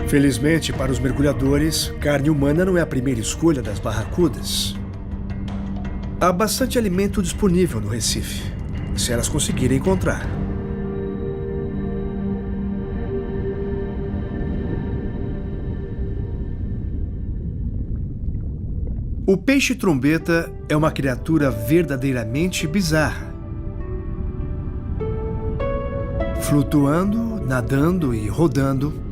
Felizmente para os mergulhadores, carne humana não é a primeira escolha das barracudas. Há bastante alimento disponível no Recife, se elas conseguirem encontrar. O peixe-trombeta é uma criatura verdadeiramente bizarra. Flutuando, nadando e rodando,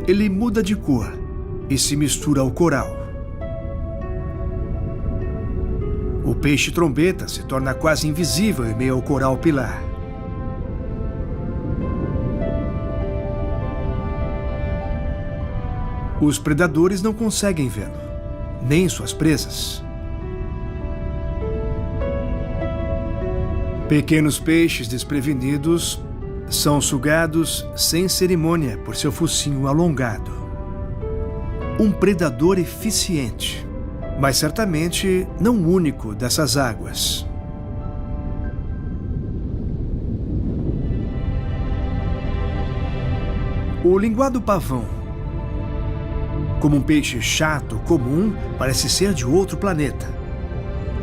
ele muda de cor e se mistura ao coral. O peixe-trombeta se torna quase invisível em meio ao coral pilar. Os predadores não conseguem vê-lo, nem suas presas. Pequenos peixes desprevenidos são sugados sem cerimônia por seu focinho alongado. Um predador eficiente, mas certamente não único dessas águas. O linguado pavão, como um peixe chato comum, parece ser de outro planeta.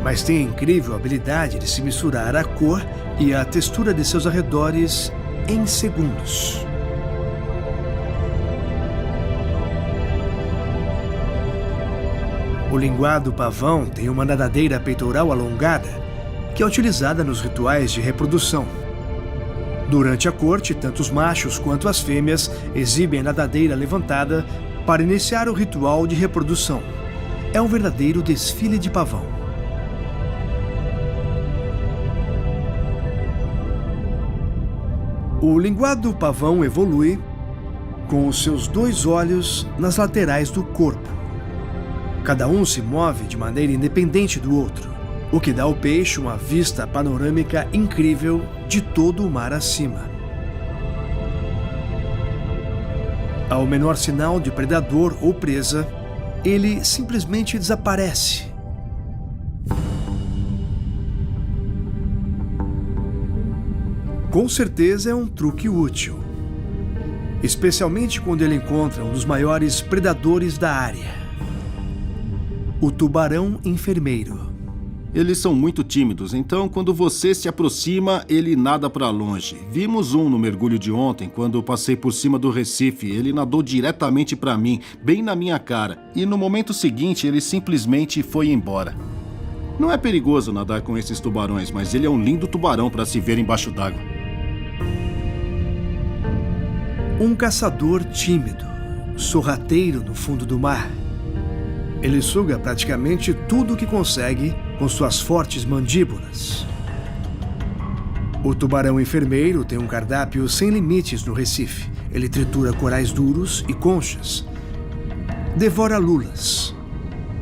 mas tem a incrível habilidade de se misturar a cor e a textura de seus arredores em segundos. O linguado pavão tem uma nadadeira peitoral alongada, que é utilizada nos rituais de reprodução. Durante a corte, tanto os machos quanto as fêmeas exibem a nadadeira levantada para iniciar o ritual de reprodução. É um verdadeiro desfile de pavão. O linguado pavão evolui com os seus 2 olhos nas laterais do corpo. Cada um se move de maneira independente do outro, o que dá ao peixe uma vista panorâmica incrível de todo o mar acima. Ao menor sinal de predador ou presa, ele simplesmente desaparece. Com certeza é um truque útil, especialmente quando ele encontra um dos maiores predadores da área, o tubarão enfermeiro. Eles são muito tímidos, então quando você se aproxima, ele nada para longe. Vimos um no mergulho de ontem, quando eu passei por cima do recife. Ele nadou diretamente para mim, bem na minha cara. E no momento seguinte, ele simplesmente foi embora. Não é perigoso nadar com esses tubarões, mas ele é um lindo tubarão para se ver embaixo d'água. Um caçador tímido, sorrateiro no fundo do mar. Ele suga praticamente tudo o que consegue com suas fortes mandíbulas. O tubarão enfermeiro tem um cardápio sem limites no Recife. Ele tritura corais duros e conchas. Devora lulas,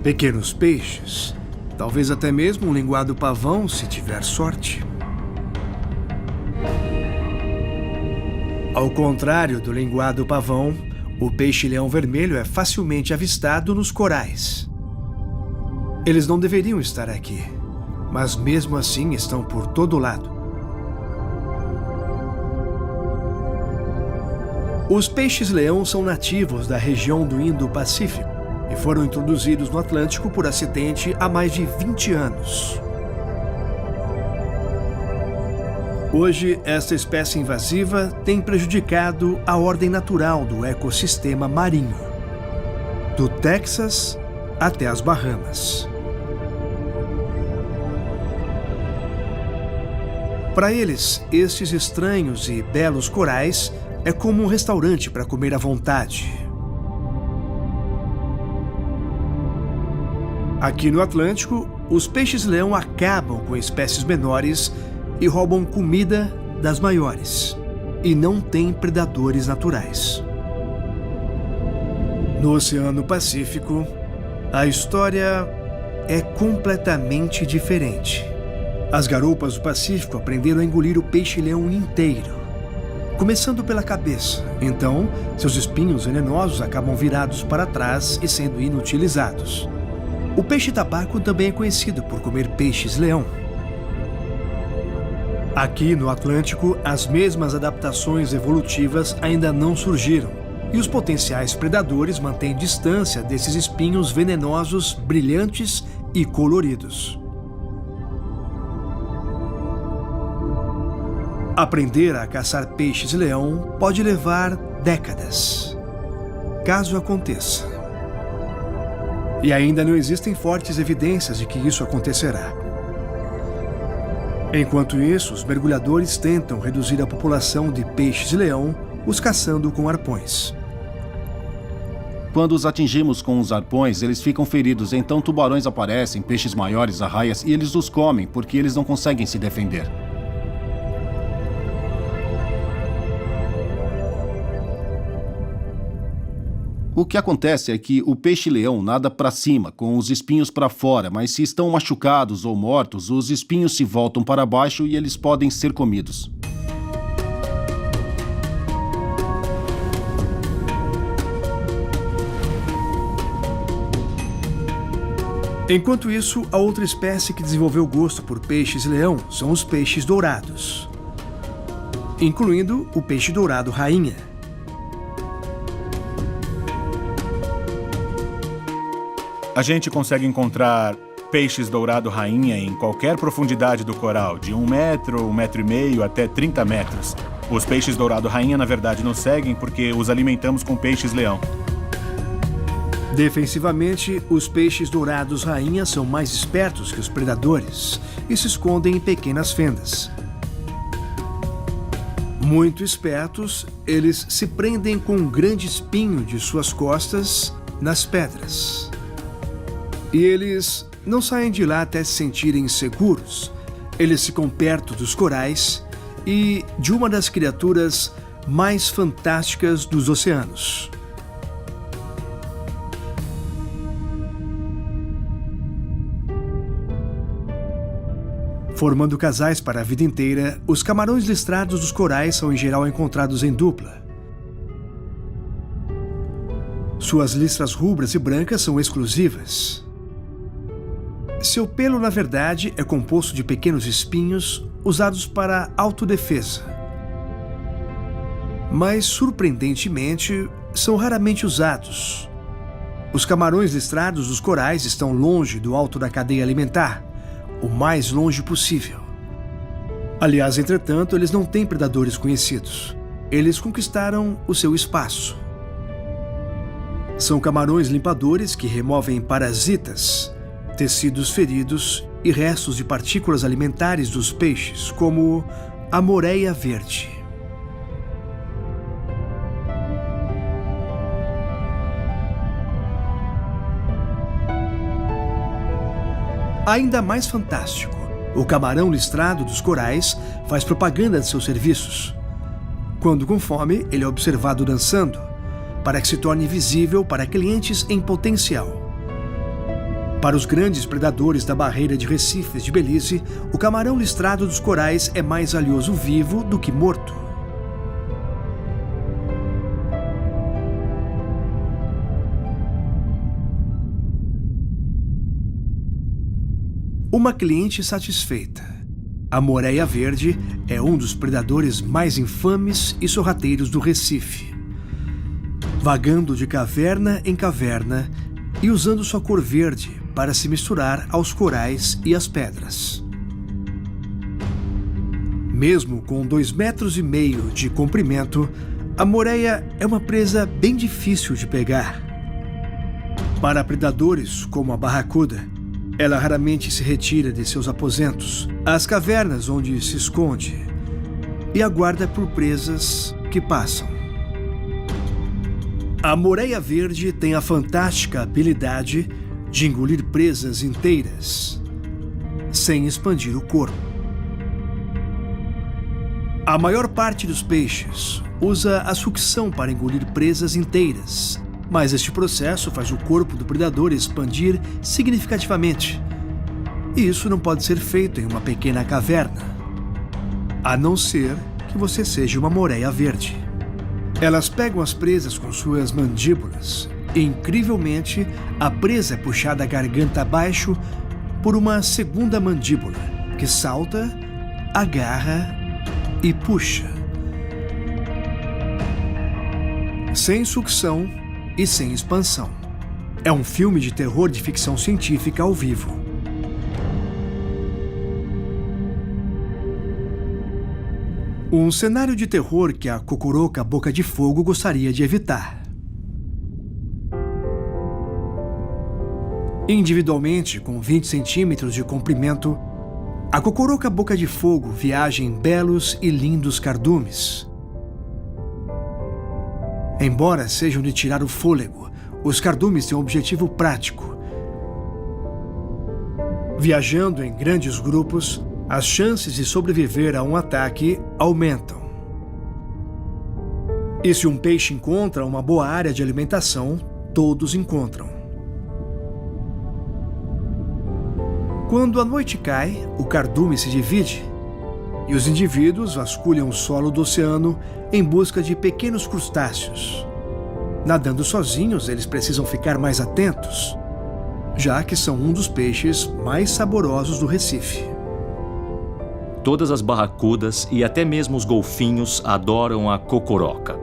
pequenos peixes, talvez até mesmo um linguado pavão, se tiver sorte. Ao contrário do linguado pavão, o peixe-leão vermelho é facilmente avistado nos corais. Eles não deveriam estar aqui, mas mesmo assim estão por todo lado. Os peixes-leão são nativos da região do Indo-Pacífico e foram introduzidos no Atlântico por acidente há mais de 20 anos. Hoje, esta espécie invasiva tem prejudicado a ordem natural do ecossistema marinho, do Texas até as Bahamas. Para eles, estes estranhos e belos corais é como um restaurante para comer à vontade. Aqui no Atlântico, os peixes-leão acabam com espécies menores e roubam comida das maiores, e não têm predadores naturais. No Oceano Pacífico, a história é completamente diferente. As garoupas do Pacífico aprenderam a engolir o peixe-leão inteiro, começando pela cabeça. Então, seus espinhos venenosos acabam virados para trás e sendo inutilizados. O peixe-tabaco também é conhecido por comer peixes-leão. Aqui no Atlântico, as mesmas adaptações evolutivas ainda não surgiram, e os potenciais predadores mantêm distância desses espinhos venenosos, brilhantes e coloridos. Aprender a caçar peixes-leão pode levar décadas, caso aconteça. E ainda não existem fortes evidências de que isso acontecerá. Enquanto isso, os mergulhadores tentam reduzir a população de peixes-leão, os caçando com arpões. Quando os atingimos com os arpões, eles ficam feridos, então tubarões aparecem, peixes maiores, arraias, e eles os comem porque eles não conseguem se defender. O que acontece é que o peixe-leão nada para cima, com os espinhos para fora, mas se estão machucados ou mortos, os espinhos se voltam para baixo e eles podem ser comidos. Enquanto isso, a outra espécie que desenvolveu gosto por peixes-leão são os peixes dourados, incluindo o peixe-dourado rainha. A gente consegue encontrar peixes dourado rainha em qualquer profundidade do coral, de 1 metro, 1,5 metro até 30 metros. Os peixes dourado rainha, na verdade, nos seguem porque os alimentamos com peixes leão. Defensivamente, os peixes dourados rainha são mais espertos que os predadores e se escondem em pequenas fendas. Muito espertos, eles se prendem com um grande espinho de suas costas nas pedras. E eles não saem de lá até se sentirem seguros. Eles ficam perto dos corais e de uma das criaturas mais fantásticas dos oceanos. Formando casais para a vida inteira, os camarões listrados dos corais são em geral encontrados em dupla. Suas listras rubras e brancas são exclusivas. Seu pelo, na verdade, é composto de pequenos espinhos usados para autodefesa. Mas, surpreendentemente, são raramente usados. Os camarões listrados dos corais estão longe do alto da cadeia alimentar, o mais longe possível. Aliás, entretanto, eles não têm predadores conhecidos. Eles conquistaram o seu espaço. São camarões limpadores que removem parasitas, tecidos feridos e restos de partículas alimentares dos peixes, como a moreia verde. Ainda mais fantástico, o camarão listrado dos corais faz propaganda de seus serviços. Quando com fome, ele é observado dançando, para que se torne visível para clientes em potencial. Para os grandes predadores da barreira de recifes de Belize, o camarão listrado dos corais é mais valioso vivo do que morto. Uma cliente satisfeita. A moreia verde é um dos predadores mais infames e sorrateiros do Recife. Vagando de caverna em caverna e usando sua cor verde para se misturar aos corais e às pedras. Mesmo com 2,5 metros de comprimento, a moreia é uma presa bem difícil de pegar. Para predadores como a barracuda, ela raramente se retira de seus aposentos, às cavernas onde se esconde, e aguarda por presas que passam. A moreia verde tem a fantástica habilidade de engolir presas inteiras, sem expandir o corpo. A maior parte dos peixes usa a sucção para engolir presas inteiras, mas este processo faz o corpo do predador expandir significativamente. E isso não pode ser feito em uma pequena caverna, a não ser que você seja uma moreia verde. Elas pegam as presas com suas mandíbulas e, incrivelmente, a presa é puxada a garganta abaixo por uma segunda mandíbula, que salta, agarra e puxa. Sem sucção e sem expansão. É um filme de terror de ficção científica ao vivo. Um cenário de terror que a cocoroca boca de fogo gostaria de evitar. Individualmente, com 20 centímetros de comprimento, a cocoroca boca de fogo viaja em belos e lindos cardumes. Embora sejam de tirar o fôlego, os cardumes têm um objetivo prático. Viajando em grandes grupos, as chances de sobreviver a um ataque aumentam. E se um peixe encontra uma boa área de alimentação, todos encontram. Quando a noite cai, o cardume se divide e os indivíduos vasculham o solo do oceano em busca de pequenos crustáceos. Nadando sozinhos, eles precisam ficar mais atentos, já que são um dos peixes mais saborosos do Recife. Todas as barracudas e até mesmo os golfinhos adoram a cocoroca.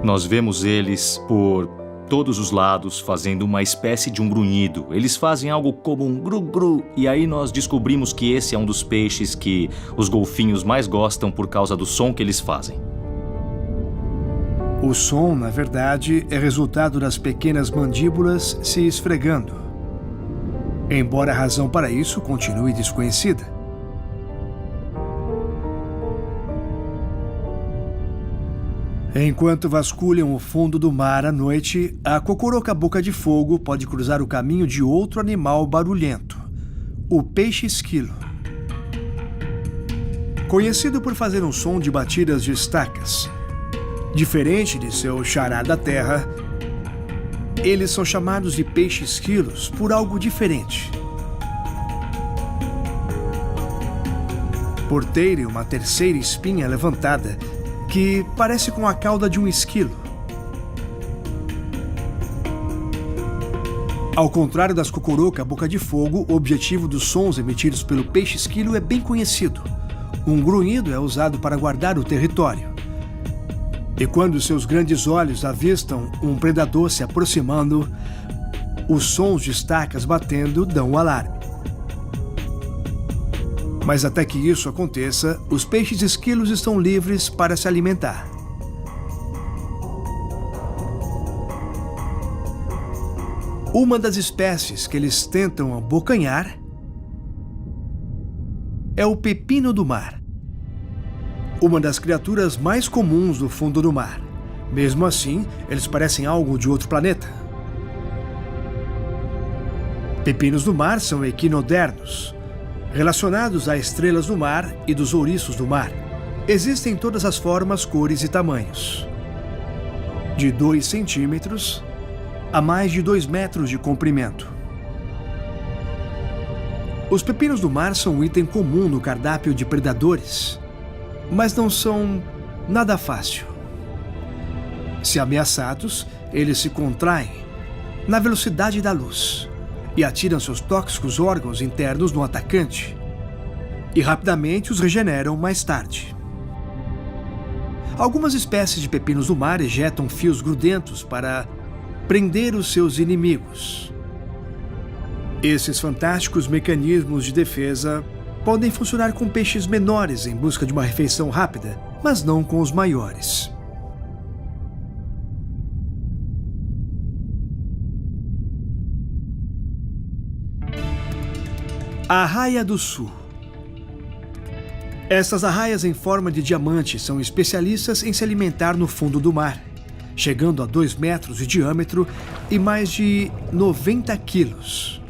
Nós vemos eles por todos os lados, fazendo uma espécie de um grunhido. Eles fazem algo como um gru-gru, e aí nós descobrimos que esse é um dos peixes que os golfinhos mais gostam por causa do som que eles fazem. O som, na verdade, é resultado das pequenas mandíbulas se esfregando, embora a razão para isso continue desconhecida. Enquanto vasculham o fundo do mar à noite, a cocoroca boca de fogo pode cruzar o caminho de outro animal barulhento, o peixe-esquilo. Conhecido por fazer um som de batidas de estacas, diferente de seu xará da terra, eles são chamados de peixe-esquilos por algo diferente. Por terem uma terceira espinha levantada, que parece com a cauda de um esquilo. Ao contrário das cocoroca boca de fogo, o objetivo dos sons emitidos pelo peixe-esquilo é bem conhecido. Um grunhido é usado para guardar o território. E quando seus grandes olhos avistam um predador se aproximando, os sons de estacas batendo dão o alarme. Mas até que isso aconteça, os peixes-esquilos estão livres para se alimentar. Uma das espécies que eles tentam abocanhar é o pepino do mar, uma das criaturas mais comuns do fundo do mar. Mesmo assim, eles parecem algo de outro planeta. Pepinos do mar são equinodermos, relacionados a estrelas do mar e dos ouriços do mar. Existem em todas as formas, cores e tamanhos. De 2 centímetros a mais de 2 metros de comprimento. Os pepinos do mar são um item comum no cardápio de predadores, mas não são nada fácil. Se ameaçados, eles se contraem na velocidade da luz e atiram seus tóxicos órgãos internos no atacante, e rapidamente os regeneram mais tarde. Algumas espécies de pepinos do mar ejetam fios grudentos para prender os seus inimigos. Esses fantásticos mecanismos de defesa podem funcionar com peixes menores em busca de uma refeição rápida, mas não com os maiores. A arraia do sul. Essas arraias em forma de diamante são especialistas em se alimentar no fundo do mar, chegando a 2 metros de diâmetro e mais de 90 quilos.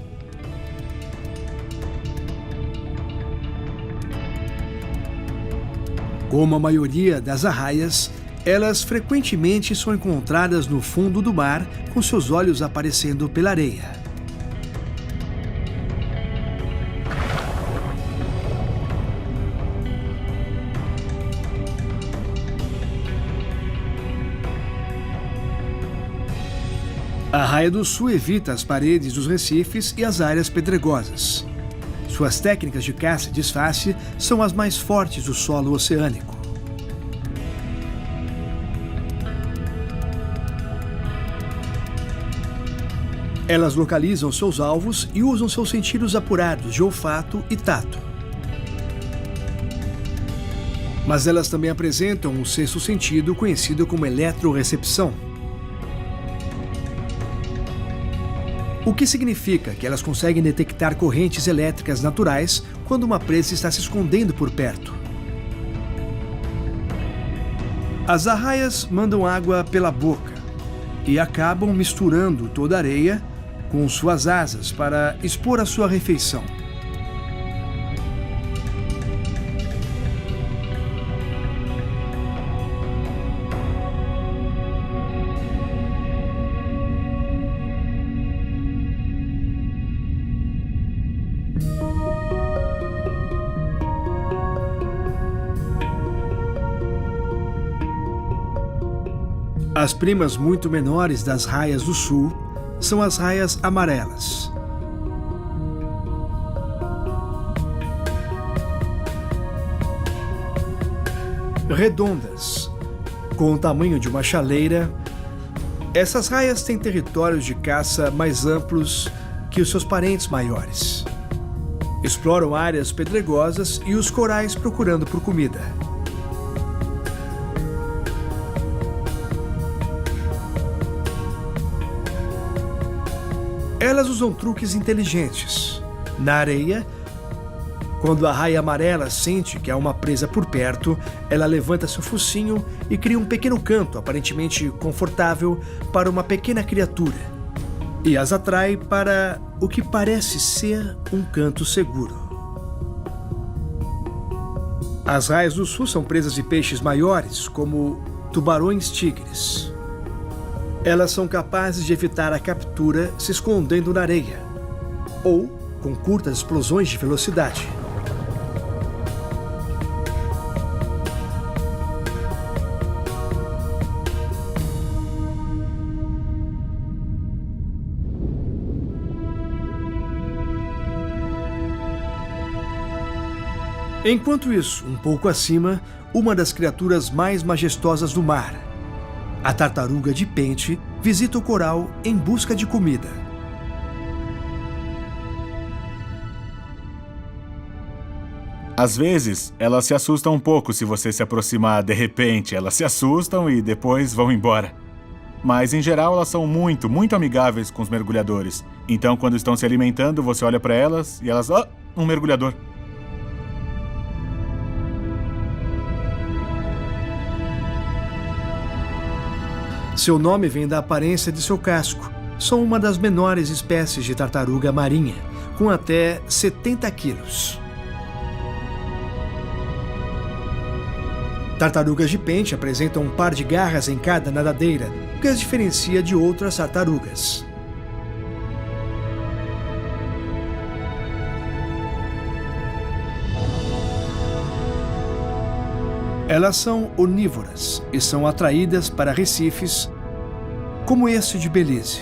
Como a maioria das arraias, elas frequentemente são encontradas no fundo do mar com seus olhos aparecendo pela areia. A arraia do sul evita as paredes dos recifes e as áreas pedregosas. Suas técnicas de caça e disfarce são as mais fortes do solo oceânico. Elas localizam seus alvos e usam seus sentidos apurados de olfato e tato. Mas elas também apresentam um sexto sentido conhecido como eletrorecepção. O que significa que elas conseguem detectar correntes elétricas naturais quando uma presa está se escondendo por perto. As arraias mandam água pela boca e acabam misturando toda a areia com suas asas para expor a sua refeição. As primas muito menores das raias do sul são as raias amarelas. Redondas, com o tamanho de uma chaleira Essas raias têm territórios de caça mais amplos que os seus parentes maiores. Exploram áreas pedregosas e os corais procurando por comida. Elas usam truques inteligentes. Na areia, quando a raia amarela sente que há uma presa por perto, ela levanta seu focinho e cria um pequeno canto aparentemente confortável para uma pequena criatura e as atrai para o que parece ser um canto seguro. As raias do sul são presas de peixes maiores, como tubarões-tigres. Elas são capazes de evitar a captura se escondendo na areia ou com curtas explosões de velocidade. Enquanto isso, um pouco acima, uma das criaturas mais majestosas do mar, a tartaruga de pente, visita o coral em busca de comida. Às vezes, elas se assustam um pouco se você se aproximar de repente. Elas se assustam e depois vão embora. Mas, em geral, elas são muito, muito amigáveis com os mergulhadores. Então, quando estão se alimentando, você olha para elas e elas... Ah, um mergulhador. Seu nome vem da aparência de seu casco. São uma das menores espécies de tartaruga marinha, com até 70 quilos. Tartarugas de pente apresentam um par de garras em cada nadadeira, o que as diferencia de outras tartarugas. Elas são onívoras e são atraídas para recifes como este de Belize.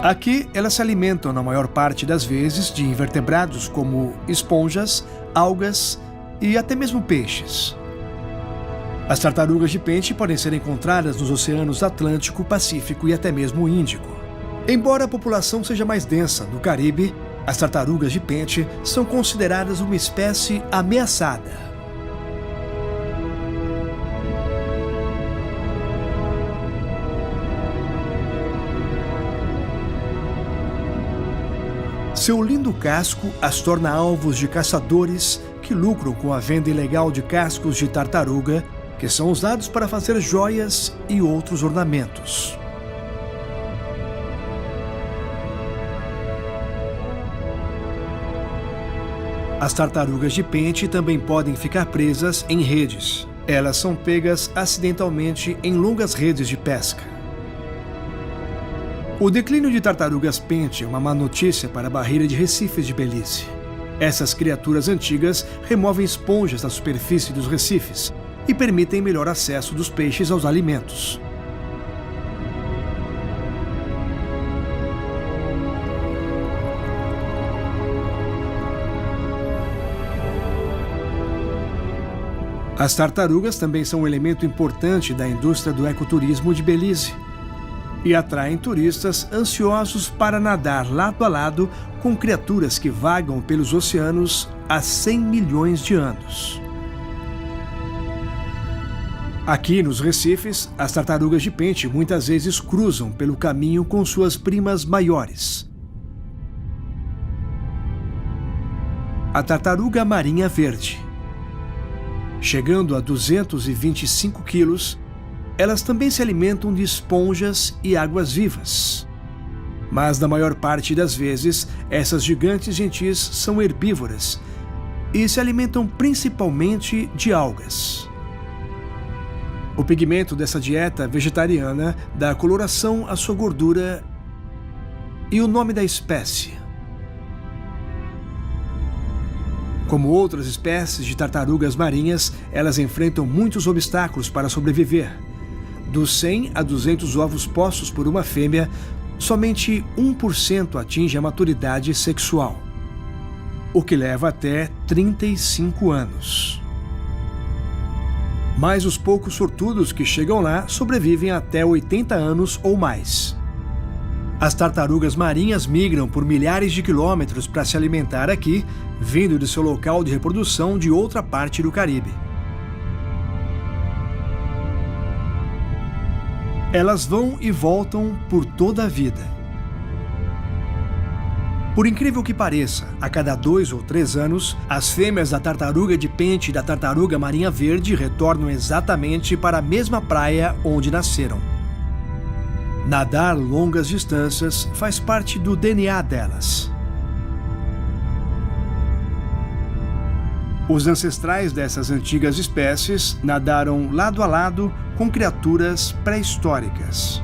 Aqui, elas se alimentam na maior parte das vezes de invertebrados como esponjas, algas e até mesmo peixes. As tartarugas de pente podem ser encontradas nos oceanos Atlântico, Pacífico e até mesmo Índico. Embora a população seja mais densa no Caribe, as tartarugas de pente são consideradas uma espécie ameaçada. Seu lindo casco as torna alvos de caçadores que lucram com a venda ilegal de cascos de tartaruga, que são usados para fazer joias e outros ornamentos. As tartarugas de pente também podem ficar presas em redes. Elas são pegas acidentalmente em longas redes de pesca. O declínio de tartarugas pente é uma má notícia para a barreira de recifes de Belize. Essas criaturas antigas removem esponjas da superfície dos recifes e permitem melhor acesso dos peixes aos alimentos. As tartarugas também são um elemento importante da indústria do ecoturismo de Belize e atraem turistas ansiosos para nadar lado a lado com criaturas que vagam pelos oceanos há 100 milhões de anos. Aqui nos recifes, as tartarugas de pente muitas vezes cruzam pelo caminho com suas primas maiores. A tartaruga marinha verde. Chegando a 225 quilos, elas também se alimentam de esponjas e águas vivas. Mas na maior parte das vezes, essas gigantes gentis são herbívoras e se alimentam principalmente de algas. O pigmento dessa dieta vegetariana dá coloração à sua gordura e o nome da espécie. Como outras espécies de tartarugas marinhas, elas enfrentam muitos obstáculos para sobreviver. Dos 100 a 200 ovos postos por uma fêmea, somente 1% atinge a maturidade sexual. o que leva até 35 anos. Mas os poucos sortudos que chegam lá sobrevivem até 80 anos ou mais. As tartarugas marinhas migram por milhares de quilômetros para se alimentar aqui, vindo de seu local de reprodução de outra parte do Caribe. Elas vão e voltam por toda a vida. Por incrível que pareça, a cada 2 ou 3 anos, as fêmeas da tartaruga de pente e da tartaruga marinha verde retornam exatamente para a mesma praia onde nasceram. Nadar longas distâncias faz parte do DNA delas. Os ancestrais dessas antigas espécies nadaram lado a lado com criaturas pré-históricas.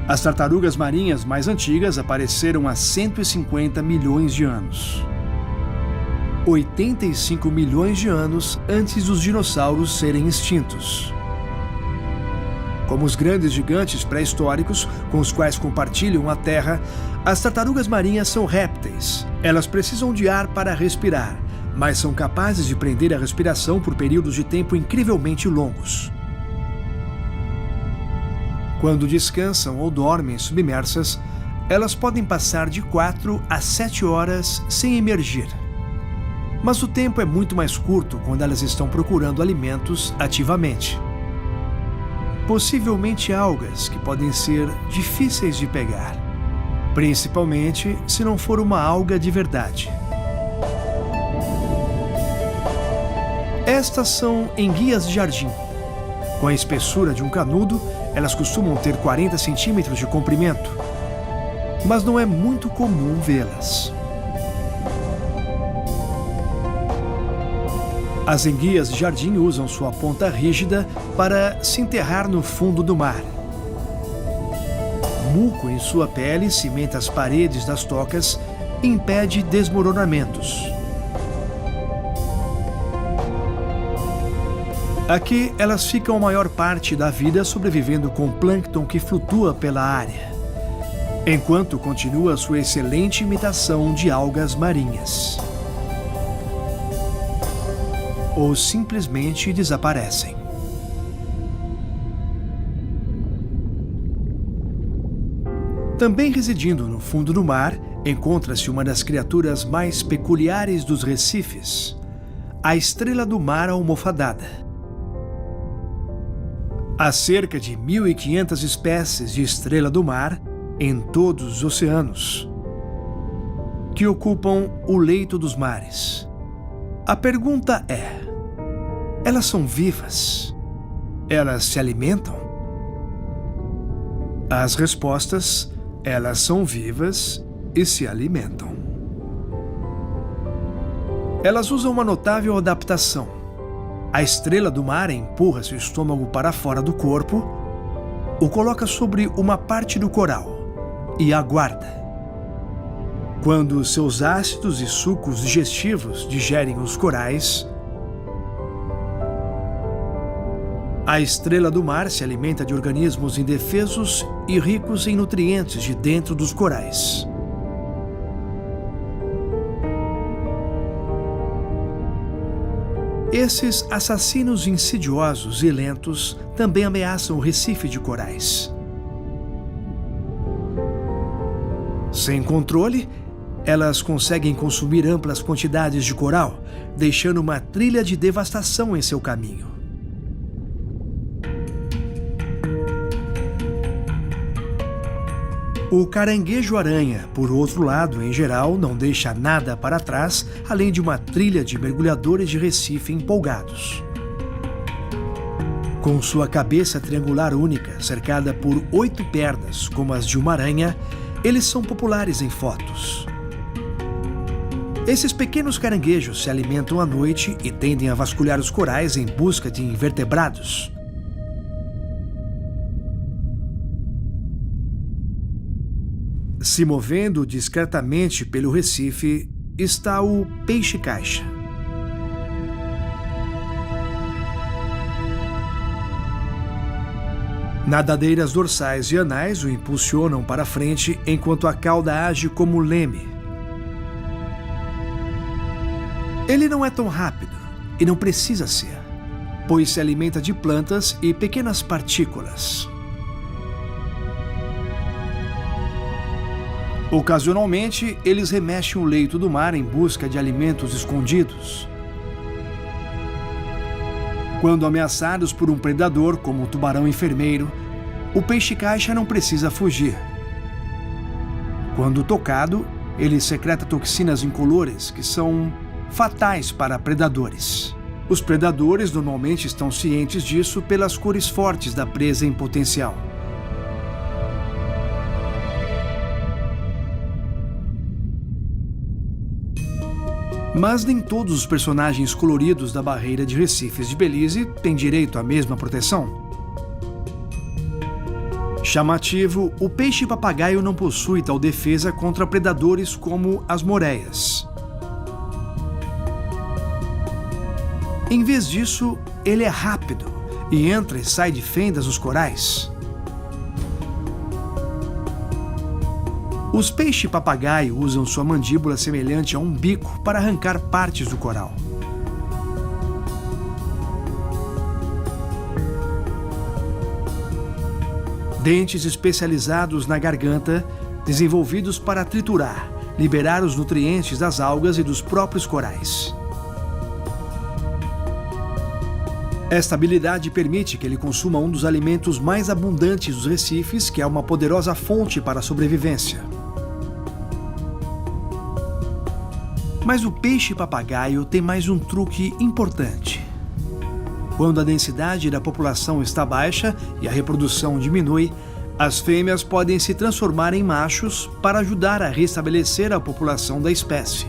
As tartarugas marinhas mais antigas apareceram há 150 milhões de anos. 85 milhões de anos antes dos dinossauros serem extintos. Como os grandes gigantes pré-históricos com os quais compartilham a Terra, as tartarugas marinhas são répteis. Elas precisam de ar para respirar, mas são capazes de prender a respiração por períodos de tempo incrivelmente longos. Quando descansam ou dormem submersas, elas podem passar de 4 a 7 horas sem emergir. Mas o tempo é muito mais curto quando elas estão procurando alimentos ativamente. Possivelmente algas que podem ser difíceis de pegar, principalmente se não for uma alga de verdade. Estas são enguias de jardim. Com a espessura de um canudo, elas costumam ter 40 centímetros de comprimento, mas não é muito comum vê-las. As enguias de jardim usam sua ponta rígida para se enterrar no fundo do mar. Muco em sua pele cimenta as paredes das tocas e impede desmoronamentos. Aqui, elas ficam a maior parte da vida sobrevivendo com plâncton que flutua pela área, enquanto continua sua excelente imitação de algas marinhas. Ou simplesmente desaparecem. Também residindo no fundo do mar, encontra-se uma das criaturas mais peculiares dos recifes, a estrela do mar almofadada. Há cerca de 1.500 espécies de estrela do mar em todos os oceanos, que ocupam o leito dos mares. A pergunta é: elas são vivas? Elas se alimentam? As respostas: elas são vivas e se alimentam. Elas usam uma notável adaptação. A estrela do mar empurra seu estômago para fora do corpo, o coloca sobre uma parte do coral e aguarda. Quando seus ácidos e sucos digestivos digerem os corais, a estrela do mar se alimenta de organismos indefesos e ricos em nutrientes de dentro dos corais. Esses assassinos insidiosos e lentos também ameaçam o recife de corais. Sem controle, elas conseguem consumir amplas quantidades de coral, deixando uma trilha de devastação em seu caminho. O caranguejo-aranha, por outro lado, em geral, não deixa nada para trás, além de uma trilha de mergulhadores de recife empolgados. Com sua cabeça triangular única, cercada por 8 pernas, como as de uma aranha, eles são populares em fotos. Esses pequenos caranguejos se alimentam à noite e tendem a vasculhar os corais em busca de invertebrados. Se movendo discretamente pelo recife está o peixe-caixa. Nadadeiras dorsais e anais o impulsionam para frente enquanto a cauda age como leme. Ele não é tão rápido e não precisa ser, pois se alimenta de plantas e pequenas partículas. Ocasionalmente, eles remexem o leito do mar em busca de alimentos escondidos. Quando ameaçados por um predador, como o tubarão enfermeiro, o peixe-caixa não precisa fugir. Quando tocado, ele secreta toxinas incolores que são fatais para predadores. Os predadores normalmente estão cientes disso pelas cores fortes da presa em potencial. Mas nem todos os personagens coloridos da barreira de Recifes de Belize têm direito à mesma proteção. Chamativo, o peixe-papagaio não possui tal defesa contra predadores como as moreias. Em vez disso, ele é rápido e entra e sai de fendas nos corais. Os peixes-papagaio usam sua mandíbula semelhante a um bico para arrancar partes do coral. Dentes especializados na garganta, desenvolvidos para triturar, liberar os nutrientes das algas e dos próprios corais. Esta habilidade permite que ele consuma um dos alimentos mais abundantes dos recifes, que é uma poderosa fonte para a sobrevivência. Mas o peixe-papagaio tem mais um truque importante. Quando a densidade da população está baixa e a reprodução diminui, as fêmeas podem se transformar em machos para ajudar a restabelecer a população da espécie.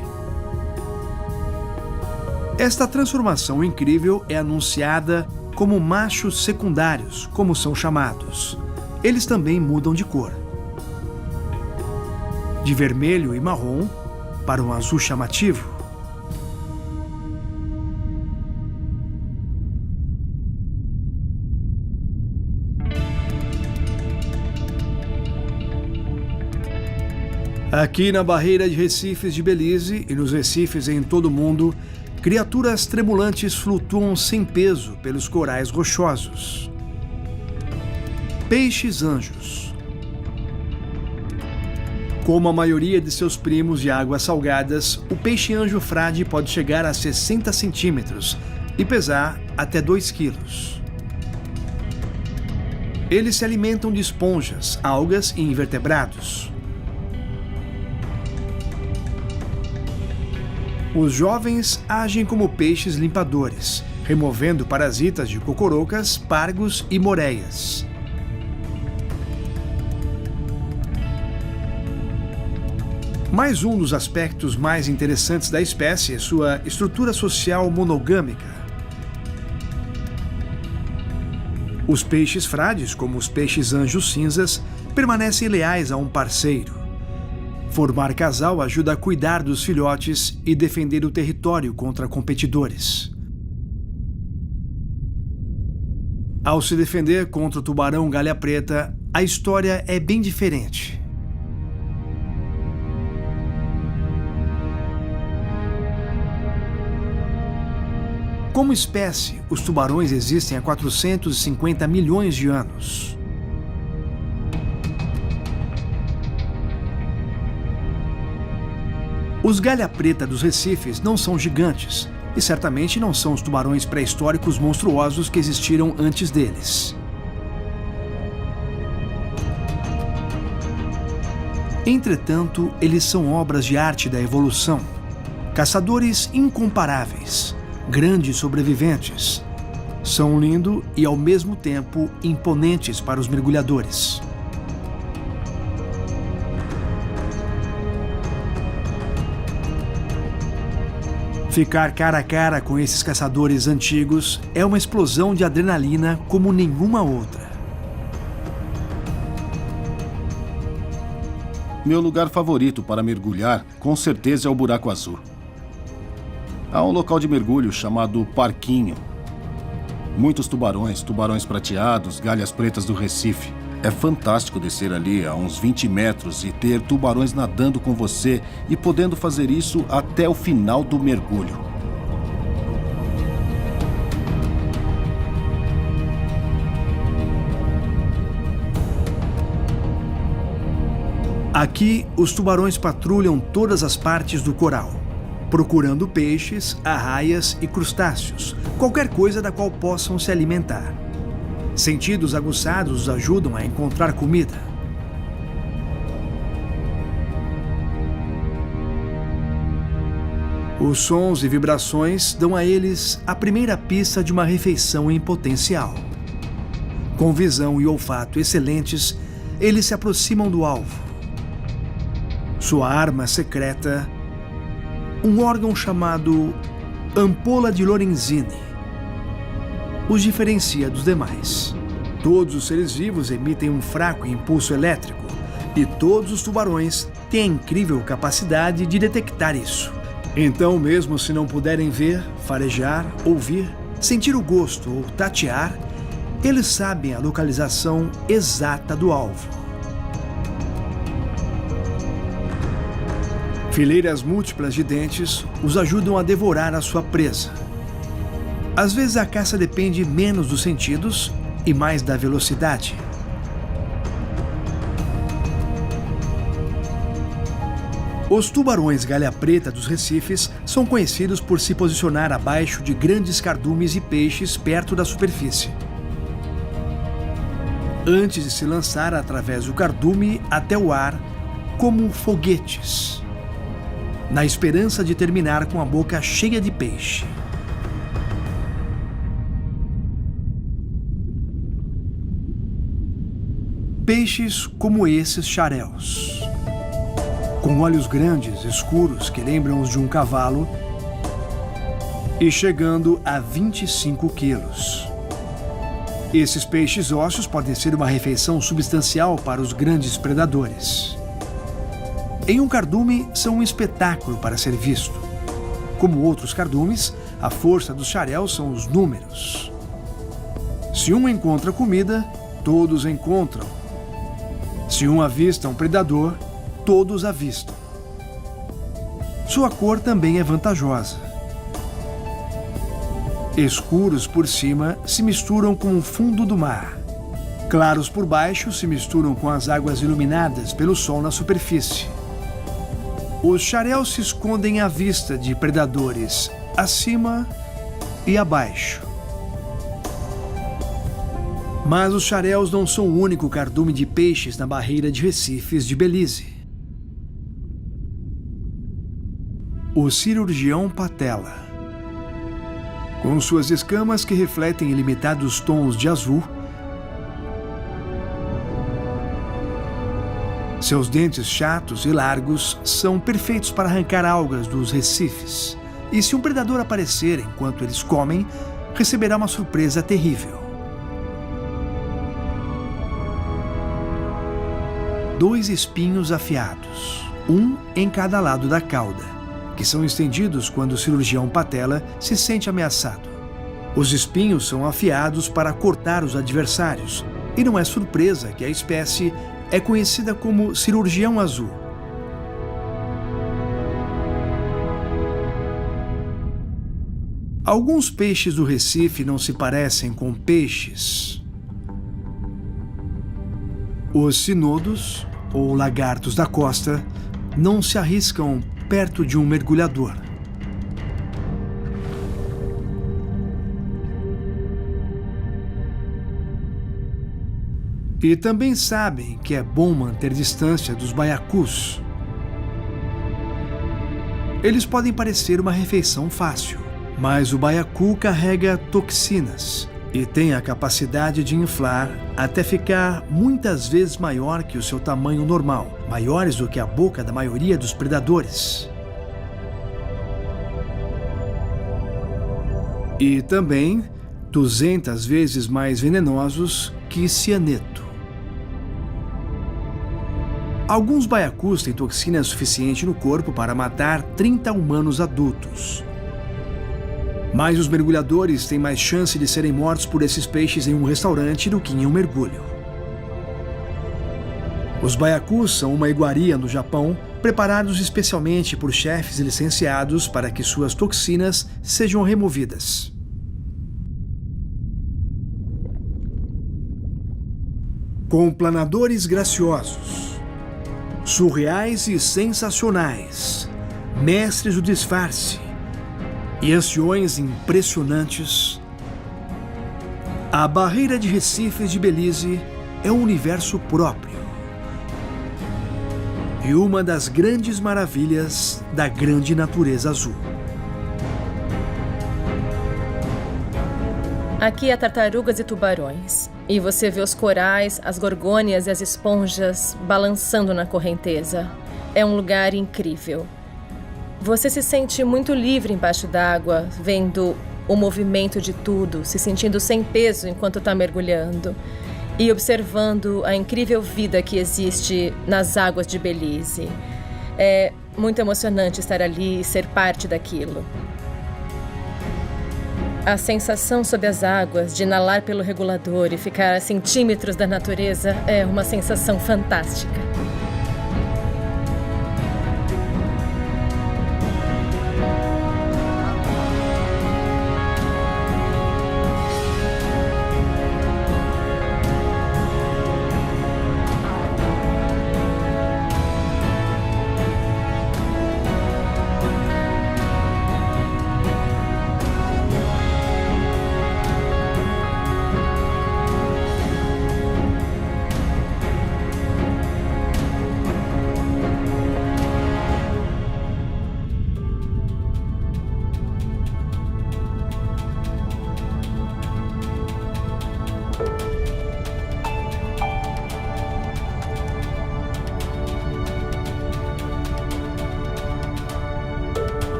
Esta transformação incrível é anunciada como machos secundários, como são chamados. Eles também mudam de cor. De vermelho e marrom para um azul chamativo. Aqui na barreira de Recifes de Belize e nos recifes em todo o mundo, criaturas tremulantes flutuam sem peso pelos corais rochosos. Peixes-anjos. Como a maioria de seus primos de águas salgadas, o peixe-anjo frade pode chegar a 60 centímetros e pesar até 2 quilos. Eles se alimentam de esponjas, algas e invertebrados. Os jovens agem como peixes limpadores, removendo parasitas de cocorocas, pargos e moreias. Mais um dos aspectos mais interessantes da espécie é sua estrutura social monogâmica. Os peixes frades, como os peixes-anjos cinzas, permanecem leais a um parceiro. Formar casal ajuda a cuidar dos filhotes e defender o território contra competidores. Ao se defender contra o tubarão galha preta, a história é bem diferente. Como espécie, os tubarões existem há 450 milhões de anos. Os galha preta dos recifes não são gigantes e certamente não são os tubarões pré-históricos monstruosos que existiram antes deles. Entretanto, eles são obras de arte da evolução, caçadores incomparáveis, grandes sobreviventes. São lindos e, ao mesmo tempo, imponentes para os mergulhadores. Ficar cara a cara com esses caçadores antigos é uma explosão de adrenalina como nenhuma outra. Meu lugar favorito para mergulhar, com certeza, é o Buraco Azul. Há um local de mergulho chamado Parquinho. Muitos tubarões, tubarões prateados, galhas pretas do Recife. É fantástico descer ali a uns 20 metros e ter tubarões nadando com você e podendo fazer isso até o final do mergulho. Aqui, os tubarões patrulham todas as partes do coral, procurando peixes, arraias e crustáceos, qualquer coisa da qual possam se alimentar. Sentidos aguçados os ajudam a encontrar comida. Os sons e vibrações dão a eles a primeira pista de uma refeição em potencial. Com visão e olfato excelentes, eles se aproximam do alvo. Sua arma secreta, um órgão chamado ampola de Lorenzini, os diferencia dos demais. Todos os seres vivos emitem um fraco impulso elétrico e todos os tubarões têm a incrível capacidade de detectar isso. Então, mesmo se não puderem ver, farejar, ouvir, sentir o gosto ou tatear, eles sabem a localização exata do alvo. Fileiras múltiplas de dentes os ajudam a devorar a sua presa. Às vezes a caça depende menos dos sentidos e mais da velocidade. Os tubarões galha-preta dos recifes são conhecidos por se posicionar abaixo de grandes cardumes e peixes perto da superfície, antes de se lançar através do cardume até o ar como foguetes, na esperança de terminar com a boca cheia de peixe. Peixes como esses xaréus, com olhos grandes, escuros, que lembram os de um cavalo, e chegando a 25 quilos. Esses peixes ósseos podem ser uma refeição substancial para os grandes predadores. Em um cardume, são um espetáculo para ser visto. Como outros cardumes, a força dos xaréus são os números. Se um encontra comida, todos encontram. Se um avista um predador, todos avistam. Sua cor também é vantajosa. Escuros por cima se misturam com o fundo do mar. Claros por baixo se misturam com as águas iluminadas pelo sol na superfície. Os xaréus se escondem à vista de predadores acima e abaixo. Mas os xaréus não são o único cardume de peixes na barreira de recifes de Belize. O cirurgião patela, com suas escamas que refletem ilimitados tons de azul, seus dentes chatos e largos são perfeitos para arrancar algas dos recifes, e se um predador aparecer enquanto eles comem, receberá uma surpresa terrível. 2 espinhos afiados, um em cada lado da cauda, que são estendidos quando o cirurgião patela se sente ameaçado. Os espinhos são afiados para cortar os adversários, e não é surpresa que a espécie é conhecida como cirurgião azul. Alguns peixes do Recife não se parecem com peixes. Os sinodos, ou lagartos da costa, não se arriscam perto de um mergulhador. E também sabem que é bom manter distância dos baiacus. Eles podem parecer uma refeição fácil, mas o baiacu carrega toxinas e tem a capacidade de inflar até ficar muitas vezes maior que o seu tamanho normal, maiores do que a boca da maioria dos predadores. E também 200 vezes mais venenosos que cianeto. Alguns baiacus têm toxina suficiente no corpo para matar 30 humanos adultos. Mas os mergulhadores têm mais chance de serem mortos por esses peixes em um restaurante do que em um mergulho. Os baiacus são uma iguaria no Japão, preparados especialmente por chefes licenciados para que suas toxinas sejam removidas. Com planadores graciosos, surreais e sensacionais, mestres do disfarce e anciões impressionantes, a barreira de Recifes de Belize é um universo próprio e uma das grandes maravilhas da grande natureza azul. Aqui há tartarugas e tubarões, e você vê os corais, as gorgônias e as esponjas balançando na correnteza. É um lugar incrível. Você se sente muito livre embaixo d'água, vendo o movimento de tudo, se sentindo sem peso enquanto está mergulhando e observando a incrível vida que existe nas águas de Belize. É muito emocionante estar ali e ser parte daquilo. A sensação sob as águas, de inalar pelo regulador e ficar a centímetros da natureza, é uma sensação fantástica.